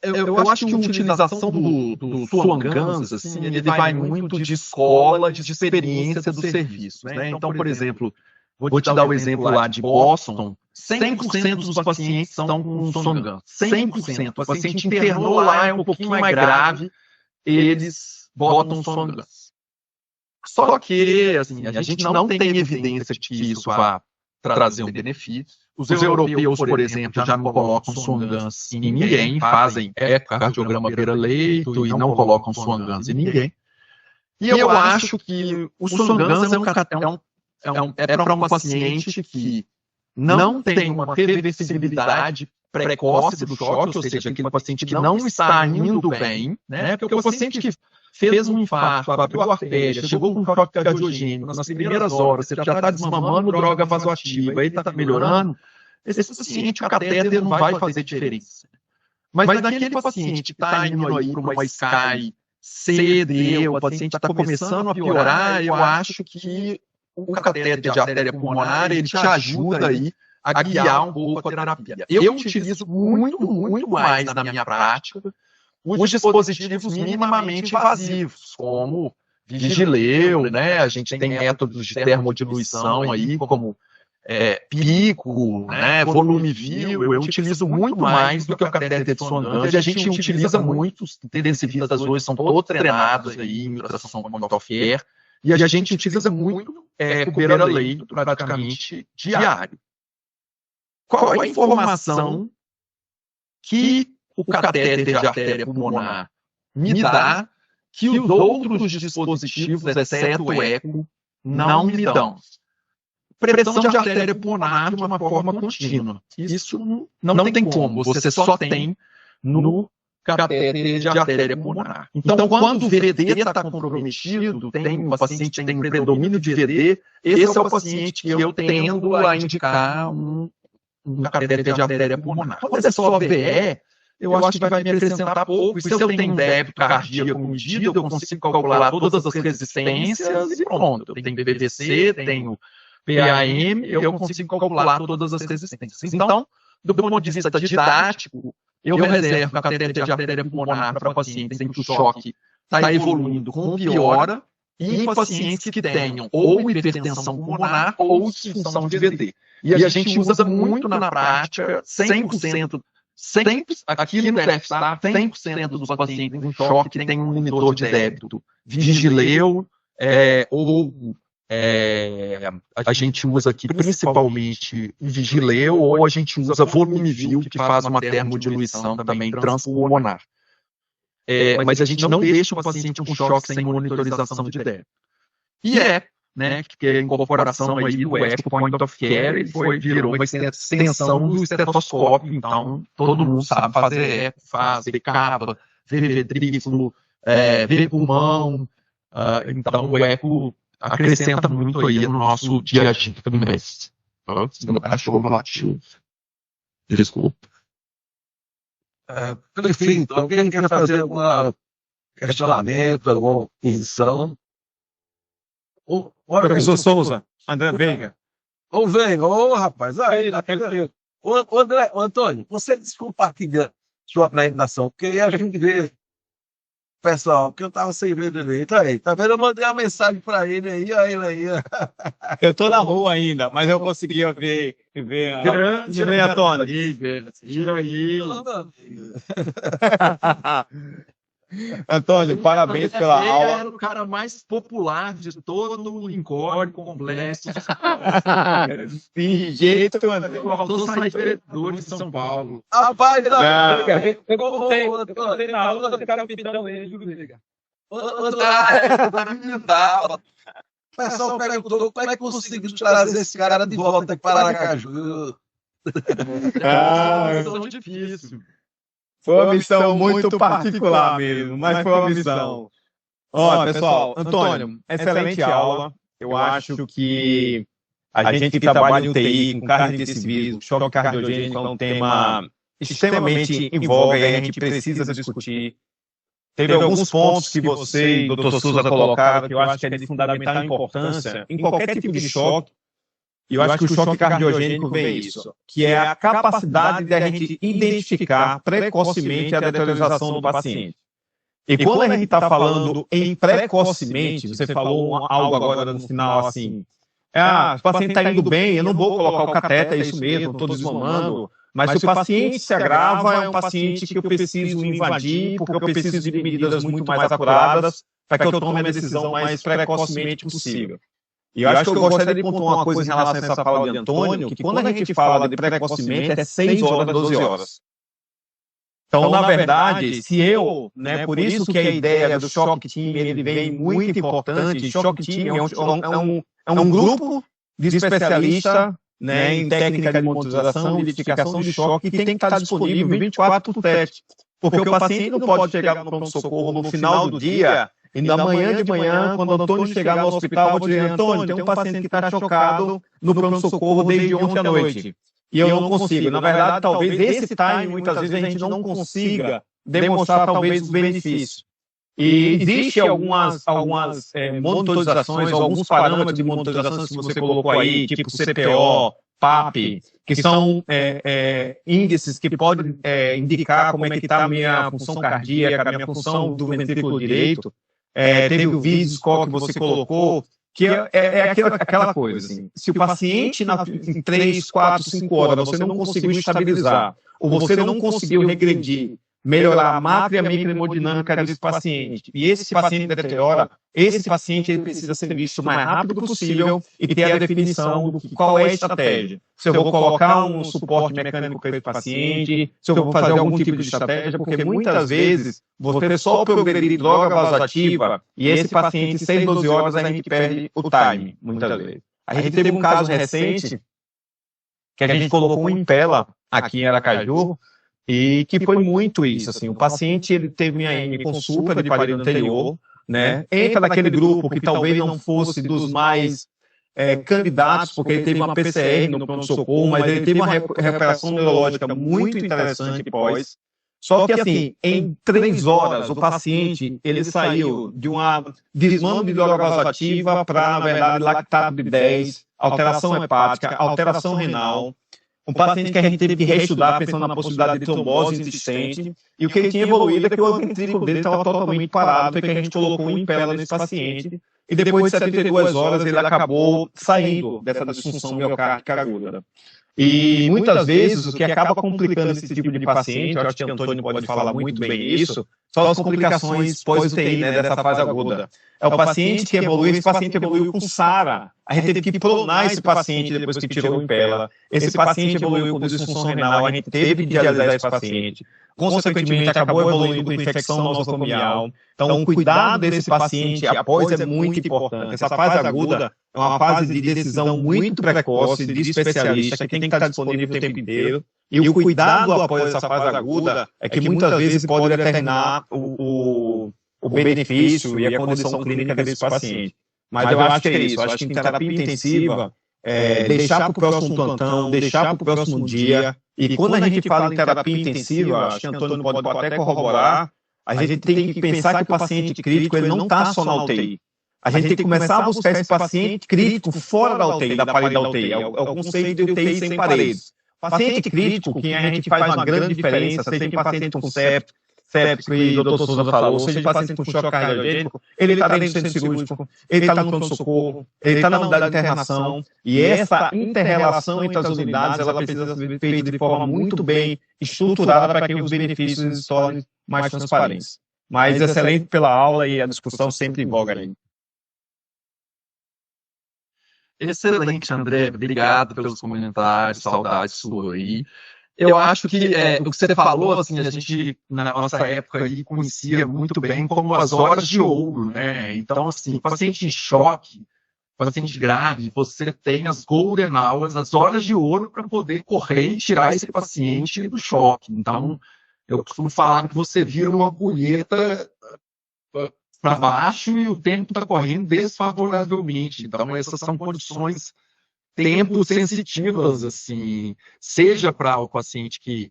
eu acho que a utilização do Swan Guns, assim, ele vai muito de escola, de experiência do serviço, né? Então, por exemplo, vou te dar o exemplo lá de Boston, 100% dos pacientes estão com Swan Guns. 100%. O paciente internou lá, é um pouquinho mais grave, eles botam Swan Guns. Só que, assim, a gente não tem evidência de que isso vá trazer um benefício. Os europeus, por exemplo, já não colocam Swan Guns em ninguém, fazem ecocardiograma beira-leito e não colocam Swan Guns em ninguém. E eu acho que o Swan Guns é para um paciente que não tem uma reversibilidade precoce do choque, ou seja, aquele paciente que não está indo bem, né? Porque o paciente que fez um infarto, abriu a artéria, chegou com choque cardiogênico, nas primeiras horas, você já está desmamando droga vasoativa, ele está melhorando, esse paciente, o catéter não vai fazer diferença. Mas naquele paciente que está indo aí para uma SCAI C, D, o paciente está começando a piorar, eu acho que o catéter de artéria pulmonar, ele te ajuda aí a guiar um pouco a terapia. Eu utilizo muito mais na minha prática os dispositivos minimamente invasivos, como Vigileu, né? A gente tem métodos de termodiluição aí, como pico, né? Volumivil. Eu utilizo muito mais do que o catéter de Swan Guns, e a gente utiliza muito, os intensivistas hoje são todos treinados aí em ultrassom com Doppler, e a gente utiliza muito beira-leito praticamente diário. Qual a informação que o catéter de artéria pulmonar me dá que os outros dispositivos, exceto o eco, não me dão? Pressão de artéria pulmonar de uma forma contínua. Isso não tem como, você só tem no catéter de artéria pulmonar. Então, quando o VD está comprometido, tem um paciente que tem predomínio de VD, esse é o paciente que eu tendo a indicar um catéter de artéria pulmonar. Quando é só VE, eu acho que vai me acrescentar pouco. E se eu tenho débito cardíaco medido, eu consigo calcular todas as resistências e pronto. Eu tenho PVC, tenho PAM, eu consigo calcular todas as resistências. Então, do ponto de vista didático, eu reservo a catéter de artéria pulmonar para pacientes em que o choque está evoluindo com piora e em pacientes que tenham ou hipertensão pulmonar ou disfunção de VD. E a gente usa muito na prática, 100%, aqui no TFSTAR, 100% dos pacientes em choque tem um monitor de débito Vigileu, a gente usa aqui principalmente Vigileu, ou a gente usa Volumivil, que faz uma termodiluição também transpulmonar. Mas a gente não deixa o paciente com choque sem monitorização de débito. E né, que a incorporação aí do Echo Point of Care, ele virou uma extensão do estetoscópio, então todo mundo sabe fazer eco, ver cava, ver ventrículo, ver pulmão, então o eco acrescenta muito aí no nosso dia a dia do mês. Meu cachorro latiu. Desculpa. Enfim, então, alguém quer fazer algum questionamento, alguma inquisição? Professor Souza, André Veiga. Ô, Veiga, rapaz, aí, ô, Antônio, você descompartilha sua apresentação, porque aí a gente vê, pessoal, que eu tava sem ver direito, aí, tá vendo? Eu mandei uma mensagem para ele aí. Eu tô na rua ainda, mas eu conseguia ver a tona. Gira aí. Antônio, parabéns pela aula. Era o cara mais popular de todo o Incorde complexo. De jeito, Antônio. Faltou sair vereador de São Paulo. Rapaz, Não. eu gostei na aula, você cara pidão ele, Viga. O pessoal perguntou como é que conseguiu trazer esse cara de volta para Aracaju. Ah, Tão difícil. foi uma missão muito particular mesmo, mas foi uma missão. Ó, pessoal, Antônio, excelente aula. Eu acho que a gente que trabalha em UTI, com carga intensivismo, choque cardiogênico é um tema extremamente em voga e a gente precisa discutir. Teve alguns pontos que você e o Dr. Souza colocaram que eu acho que é de fundamental importância em qualquer tipo de choque. E eu acho que o choque cardiogênico vê isso, que é a capacidade de a gente identificar precocemente a deteriorização do paciente. E quando a gente está falando em precocemente, você falou algo agora no final assim, o paciente está indo bem, eu não vou colocar o cateter, é isso mesmo, estou desmamando, mas se o paciente se agrava, é um paciente que eu preciso invadir, porque eu preciso de medidas muito mais acuradas para que eu tome a decisão mais precocemente possível. E eu acho que eu gostaria de pontuar uma coisa em relação a essa fala de Antônio, que quando a gente fala de precocemente é 6 horas, 12 horas. Então, na verdade, se eu, por isso que a ideia do Choque Team, ele vem muito importante, Choque Team é um grupo de especialistas em técnica de monitorização, de identificação de choque, que tem que estar disponível 24/7. Porque o paciente não pode chegar no pronto-socorro no final do dia, e na manhã de manhã, quando o Antônio chegar no hospital, eu vou dizer, Antônio, tem um paciente que está chocado no pronto-socorro desde ontem à noite. E eu não consigo. Na verdade, talvez esse time, muitas vezes, a gente não consiga demonstrar, talvez, os benefícios. E existem algumas monitorizações, alguns parâmetros de monitorização que você colocou aí, tipo CPO, PAP, que são índices que podem indicar como é que está a minha função cardíaca, a minha função do ventrículo direito. Teve o VIS-score que você colocou, que é aquela coisa, assim, se o paciente em 3, 4, 5 horas você não conseguiu estabilizar, ou você não conseguiu regredir, melhorar a macro e a microhemodinâmica desse paciente, e esse paciente deteriora, esse paciente ele precisa ser visto o mais rápido possível e ter a definição de qual é a estratégia. Se eu vou colocar um suporte mecânico para esse paciente, se eu vou fazer algum tipo de estratégia, porque muitas vezes você só progredir droga vasoativa e esse paciente, 6, 12 horas, a gente perde o time, muitas vezes. A gente teve um caso recente que a gente colocou um Impela aqui em Aracaju, e que foi muito isso, assim, o paciente ele teve uma AM com supra de parede anterior, entra naquele grupo que talvez não fosse dos mais candidatos, porque ele teve uma PCR no pronto-socorro, mas ele teve uma recuperação neurológica muito interessante pós. Só que, assim, em 3 horas, o paciente, ele saiu de uma desmame de droga vasoativa para, na verdade, lactato de 10, alteração hepática, alteração renal. Um paciente que a gente teve que reestudar pensando na possibilidade de trombose insistente, e o que ele tinha evoluído é que o ventrículo dele estava totalmente parado, e que a gente colocou um Impela nesse paciente, e depois de 72 horas ele acabou saindo dessa disfunção miocárdica aguda. E muitas vezes o que acaba complicando esse tipo de paciente, eu acho que o Antônio pode falar muito bem isso, são as complicações pós-UTI, dessa fase aguda. É o paciente que evolui, esse paciente evoluiu com SARA. A gente teve que pronar esse paciente depois que tirou o Impela. Esse paciente evoluiu com disfunção renal, a gente teve que dialisar esse paciente. Consequentemente, acabou evoluindo com infecção nosocomial. Então, o cuidado desse paciente após é muito importante. Essa fase aguda é uma fase de decisão muito precoce, de especialista, que tem que estar disponível o tempo inteiro. E o cuidado após essa fase aguda é que muitas vezes pode determinar o benefício e a condição clínica desse paciente. Mas eu acho que é isso. Eu acho que em terapia intensiva, deixar para o próximo plantão, deixar para o próximo dia. E quando a gente fala em terapia intensiva, acho que o Antônio pode até corroborar, a gente tem que pensar que o paciente crítico ele não está só na UTI. A gente tem que começar a buscar esse paciente crítico fora da UTI, da parede da UTI. É o conceito de UTI sem paredes. Paciente crítico, que a gente faz uma grande diferença, seja paciente com septo, que o Dr. Souza falou, seja paciente com choque cardiogênico, ele está dentro do centro cirúrgico, ele está no pronto-socorro, ele está na unidade de internação, e essa inter-relação entre as unidades, ela precisa ser feita de forma muito bem estruturada para que os benefícios se tornem mais transparentes. Mas excelente pela aula e a discussão sempre empolga aí. Excelente, André. Obrigado pelos comentários, saudades sua aí. Eu acho que o que você falou, assim, a gente, na nossa época, aí, conhecia muito bem como as horas de ouro, né? Então, assim, paciente em choque, paciente grave, você tem as golden hours, as horas de ouro para poder correr e tirar esse paciente do choque. Então, eu costumo falar que você vira uma ampulheta para baixo e o tempo está correndo desfavoravelmente. Então, essas são condições tempo sensitivas, assim, seja para o paciente que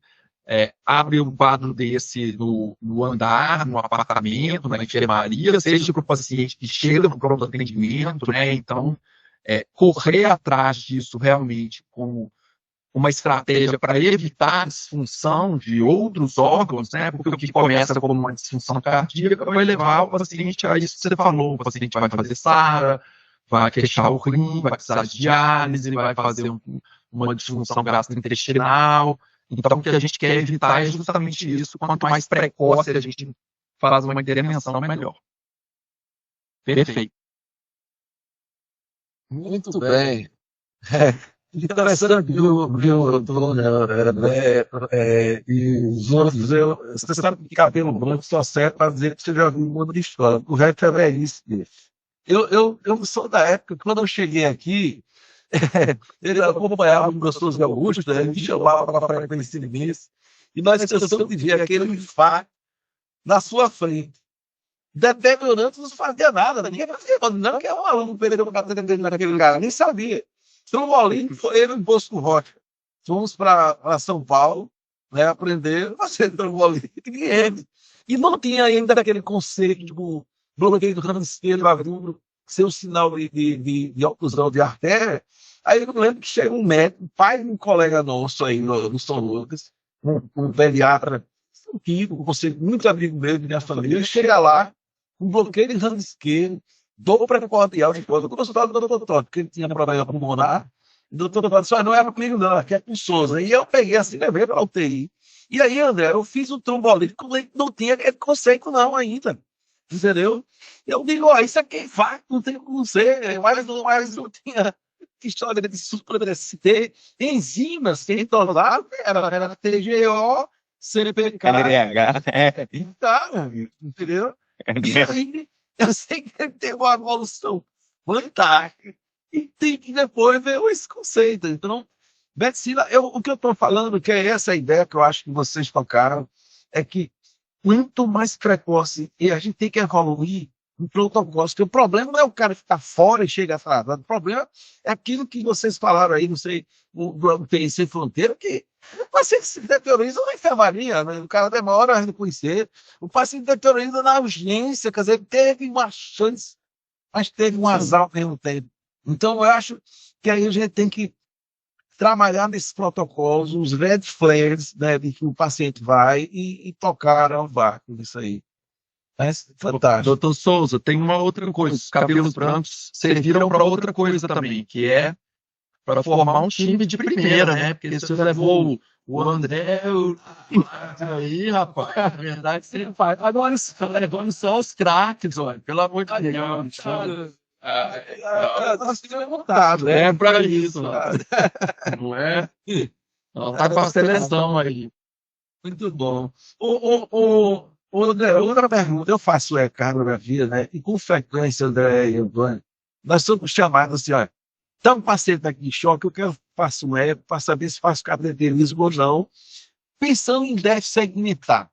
abre um quadro desse no andar, no apartamento, na enfermaria, seja para o paciente que chega no pronto atendimento, né? Então, correr atrás disso realmente com uma estratégia para evitar a disfunção de outros órgãos, né? Porque o que começa como uma disfunção cardíaca vai levar o paciente a isso que você falou. O paciente vai fazer SARA, vai fechar o rim, vai precisar de diálise, vai fazer uma disfunção gastrointestinal. Então, o que a gente quer evitar é justamente isso. Quanto mais precoce a gente faz uma intervenção, melhor. Perfeito. Muito bem. Interessante, viu, e os outros, você sabe que cabelo branco só serve para dizer que você já viu um mundo de história. O resto é velhice dele. Eu sou da época, quando eu cheguei aqui, ele acompanhava o professor Zé Augusto, ele me chamava para frequência de mês, e nós cansamos de ver aquele infarto na sua frente. Deteriorando, não fazia nada, ninguém fazia nada, não, que é um aluno perdeu o cabelo naquele cara, nem sabia. Trombolim foi ele em Bosco Rocha. Fomos para São Paulo, né, aprender a fazer trombolim. E não tinha ainda aquele conceito de bloqueio do ramo esquerdo, agudo, ser um sinal de oclusão de artéria. Aí eu lembro que chega um médico, pai de um colega nosso aí no São Lucas, um pediatra, um conceito muito amigo meu, de minha família, ele chega lá, um bloqueio de ramo esquerdo, dor precordial de coisa. Eu consultava o doutor Tório, porque ele tinha problema pulmonar. O doutor Tório disse: não era comigo, não, aqui é com Souza. E eu peguei assim, levei para a UTI. E aí, André, eu fiz um trombolítico, não tinha conceito, não, ainda. Entendeu? Eu digo: isso aqui é infarto, não tem como ser. Mas não tinha história de supra-CT, enzimas que retornavam, era TGO, CPK. LDH. Então, entendeu? E aí, eu sei que ele tem uma evolução fantástica e tem que depois ver esse conceito. Então, medicina, o que eu estou falando, que é essa ideia que eu acho que vocês tocaram, é que quanto mais precoce, e a gente tem que evoluir em protocolos, porque o problema não é o cara ficar fora e chegar atrasado, o problema é aquilo que vocês falaram aí, não sei, do TI Sem Fronteira, que o paciente se deterioriza na enfermaria, né? O cara demora a reconhecer, o paciente deterioriza na urgência, quer dizer, teve uma chance, mas teve um azar que não teve. Então, eu acho que aí a gente tem que trabalhar nesses protocolos, os red flags, né, de que o paciente vai e tocar ao barco nisso aí. É fantástico. Doutor Souza, tem uma outra coisa. Os cabelos brancos serviram para outra coisa também, que é para formar um time de primeira, né? Porque você levou o André aí, rapaz. Na verdade, você faz. Agora levando só os craques, olha, pelo amor de Deus. Nós temos montado, né? É para isso, não é? Ela tá com a seleção aí. Muito bom. André, outra pergunta, eu faço ecocardiografia, né? E com frequência, André e Antônio, nós somos chamados assim: olha, tá um paciente aqui em choque, eu quero faço um eco para saber se faço cateterismo ou não, pensando em déficit segmentar.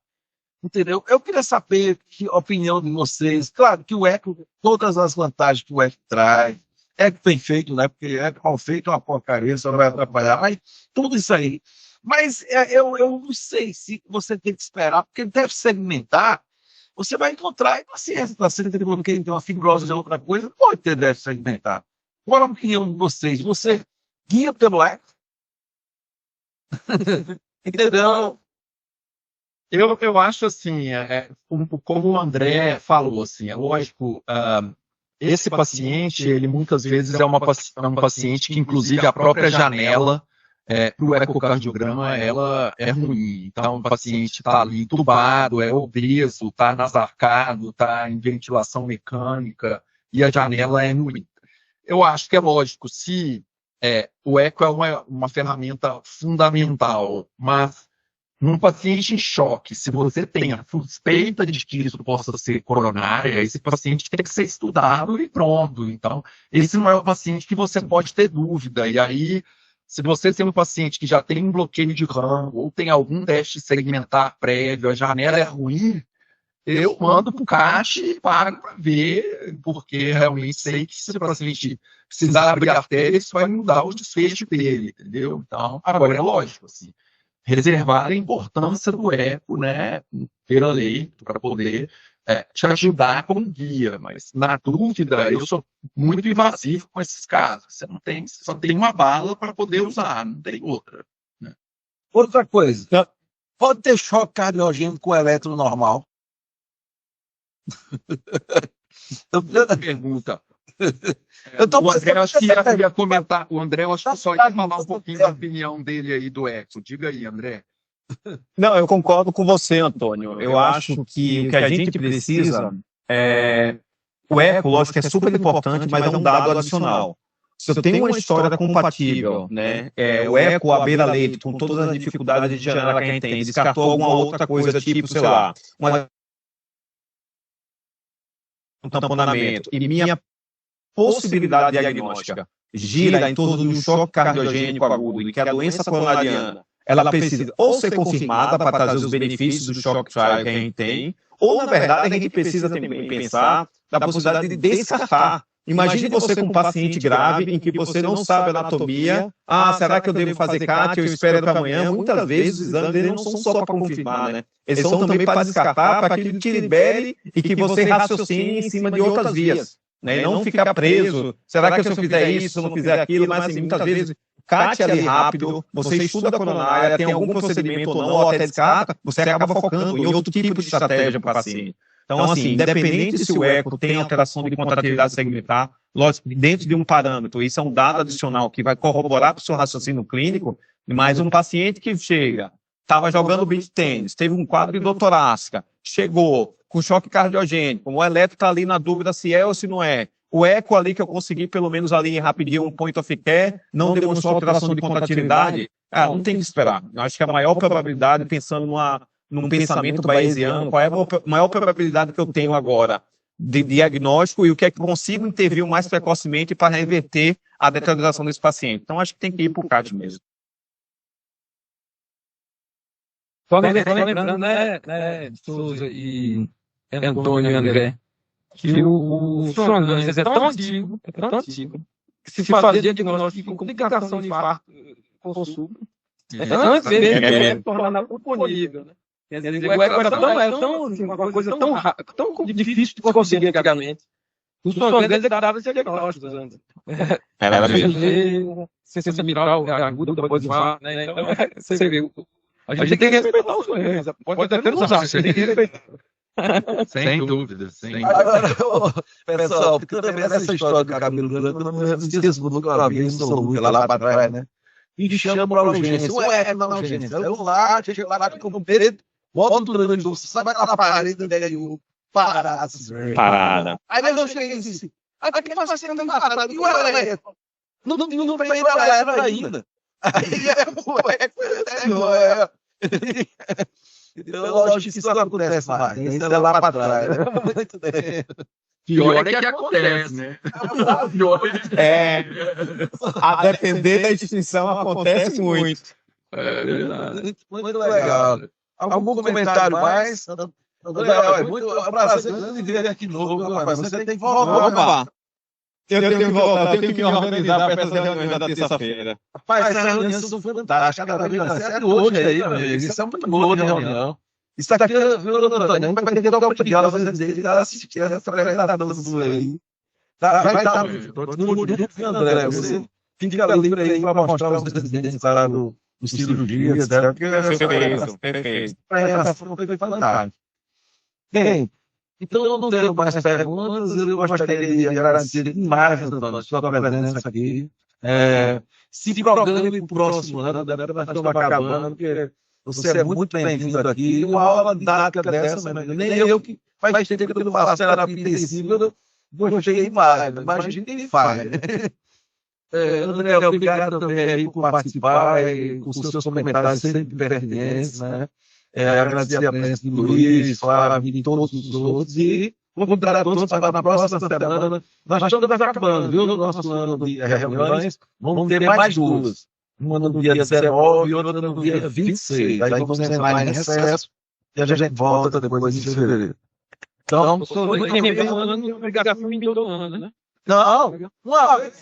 Entendeu? Eu queria saber a opinião de vocês. Claro que o eco, todas as vantagens que o eco traz, eco bem feito, né? Porque eco mal feito é uma porcaria, só vai atrapalhar, mas tudo isso aí. Mas eu não sei se você tem que esperar, porque deve segmentar. Você vai encontrar paciência, paciente que tem uma fibrose de outra coisa, pode ter déficit segmentar. Qual a opinião de vocês? Você guia pelo eco? Entendeu? Eu acho assim, como o André falou, assim, é lógico, esse paciente, ele muitas vezes é um paciente que, inclusive, a própria janela o ecocardiograma, ela é ruim. Então, o paciente está ali entubado, é obeso, está nasarcado, está em ventilação mecânica e a janela é ruim. Eu acho que é lógico, se o eco é uma ferramenta fundamental, mas num paciente em choque, se você tem a suspeita de que isso possa ser coronária, esse paciente tem que ser estudado e pronto. Então, esse não é o paciente que você pode ter dúvida. E aí, se você tem um paciente que já tem um bloqueio de rango ou tem algum teste segmentar prévio, a janela é ruim, eu mando para o caixa e pago para ver, porque realmente sei que se o paciente precisar abrir a artéria, isso vai mudar o desfecho dele, entendeu? Então, agora é lógico, assim, reservar a importância do eco, né, pela lei, para poder te ajudar como guia, mas na dúvida, eu sou muito invasivo com esses casos. Você não tem, só tem uma bala para poder usar, não tem outra. Né? Outra coisa, pode ter choque cardiogênico com eletro normal? Outra pergunta. O André, acho que ia comentar. O André, acho que só ia falar um pouquinho da opinião dele aí do eco. Diga aí, André. Não, eu concordo com você, Antônio. Eu acho que o que a gente precisa o eco, lógico que é super importante, mas é um dado adicional. Se eu tenho uma história compatível, né, o eco à beira-leito, com todas as dificuldades de janela que a gente tem, descartou alguma outra coisa, tipo, sei lá, um tamponamento, e minha possibilidade diagnóstica gira em torno de um choque cardiogênico agudo, e que a doença coronariana ela precisa ou ser confirmada para trazer os benefícios do shock trial que a gente tem, ou, na verdade, a gente precisa também pensar na possibilidade de descartar. Imagine você com um paciente grave em que você não sabe a anatomia. Será que eu devo fazer CAT? Eu espero para amanhã. Muitas vezes os exames deles não são só para confirmar, né? Eles são também para descartar, para que ele te libere e que você raciocine em cima de outras vias. Né? E não ficar preso. Será que se eu fizer isso, se eu não fizer aquilo? Mas, assim, muitas vezes, CAT ali rápido, você estuda a coronária, tem algum procedimento ou não, ou até descarta, você acaba focando em outro tipo de estratégia para o paciente. Então, assim, independente se o eco tem alteração de contratividade segmentar, lógico, dentro de um parâmetro, isso é um dado adicional que vai corroborar para o seu raciocínio clínico, mas um paciente que chega, estava jogando beach tênis, teve um quadro de dor torácica, chegou com choque cardiogênico, o eletro está ali na dúvida se é ou se não é, o eco ali que eu consegui, pelo menos ali rapidinho, um point of care, não demonstrou alteração de contratividade, não tem que esperar. Eu acho que a maior probabilidade, pensando num pensamento bayesiano, qual é a maior probabilidade que eu tenho agora de diagnóstico e o que é que consigo intervir mais precocemente para reverter a deterioração desse paciente. Então, acho que tem que ir para o CAT mesmo. Só lembrando, né, Souza e Antônio e André, que o Songanges é tão antigo, que se fazia diagnóstico com complicação de infarto possúbito, antes mesmo de tornar disponível, né? Quer dizer, o eco era tão assim, uma coisa tão difícil de conseguir antigamente. O Songanges dava esse diagnóstico antes. Era mesmo. Ciência miral aguda depois do infarto, né? Então, você vê, a gente tem que respeitar os Songanges. Pode até não usar, você tem que respeitar. Sem dúvida, sem dúvida. Agora, pessoal, porque também essa história do Camilo Grande, eu não esqueço nunca uma vez, lá para trás, né? E chama para a urgência. Ué, não, urgência. Eu vou lá, chego lá, com o peito, boto o Grande do sai vai lá na parede, né? E o Parada. Aí eu cheguei assim, aqui vai ser andando parado. E o eletro? Não veio o eletro ainda. Aí então, lógico que isso não acontece mais. Isso é lá para trás. Pior é que acontece, né? A depender da instituição, acontece muito. É verdade. Muito legal. Algum comentário mais? É muito prazer em ver aqui de novo, rapaz. Você tem que voltar. Eu tenho que voltar, eu tenho que me organizar para essa reunião da terça-feira. Rapaz, essa reunião são fantásticas. Cada vez mais sério hoje aí, meu amigo. Isso é muito boa de reunião. Isso aqui, viu, Antônio? Vai ter que dar uma opinião às vezes dele, assistir essa apresentação aí. Vai estar todo mundo junto, André. Você fica livre aí para mostrar os desenhos lá do cirurgia, etc. Perfeito. Foi fantástico. Bem, então eu não tenho mais perguntas. Eu gostaria de agradecer demais, Antônio, sua presença aqui. Se programe para o próximo ano, nós estamos acabando, porque você é muito bem-vindo aqui. Uma aula didática dessa, nem eu que faz tempo que eu não faço terapia intensiva, eu gostei mais, mas a gente nem faz. André, obrigado também aí por participar, com os seus comentários sempre pertinentes, né? Agradecer a presença de Luiz, Flávio e todos os outros, e vou convidar a todos para na próxima semana. Nós estamos acabando, viu? No nosso ano de reuniões, vamos ter mais duas. Uma no dia 19 e outra no dia 26. Aí vamos entrar em recesso e a gente volta depois de fevereiro. Então, obrigação em todo ano, né? Não, uma vez.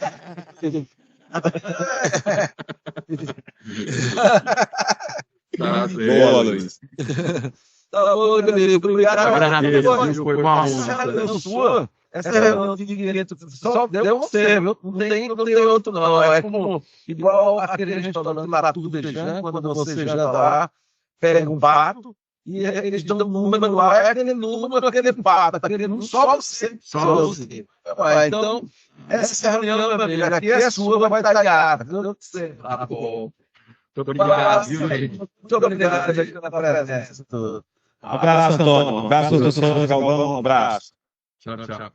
Boa, Luiz. Tá bom, Danilo. Obrigado. Foi uma honra. Essa reunião de direito só deu você, viu? Não tem outro, não. É como igual aquele restaurante lá, tudo beijando, quando você janta lá, pega um pato, e eles dão um número lá, é aquele número, aquele pato, aquele número, só você. Só você. Então, essa reunião, meu amigo, aqui é sua, vai estar ligada. Tá bom. Muito obrigado. Muito obrigado pela presença. Um abraço, Antônio. Um abraço, doutor Galdão. Um abraço. Tchau, tchau.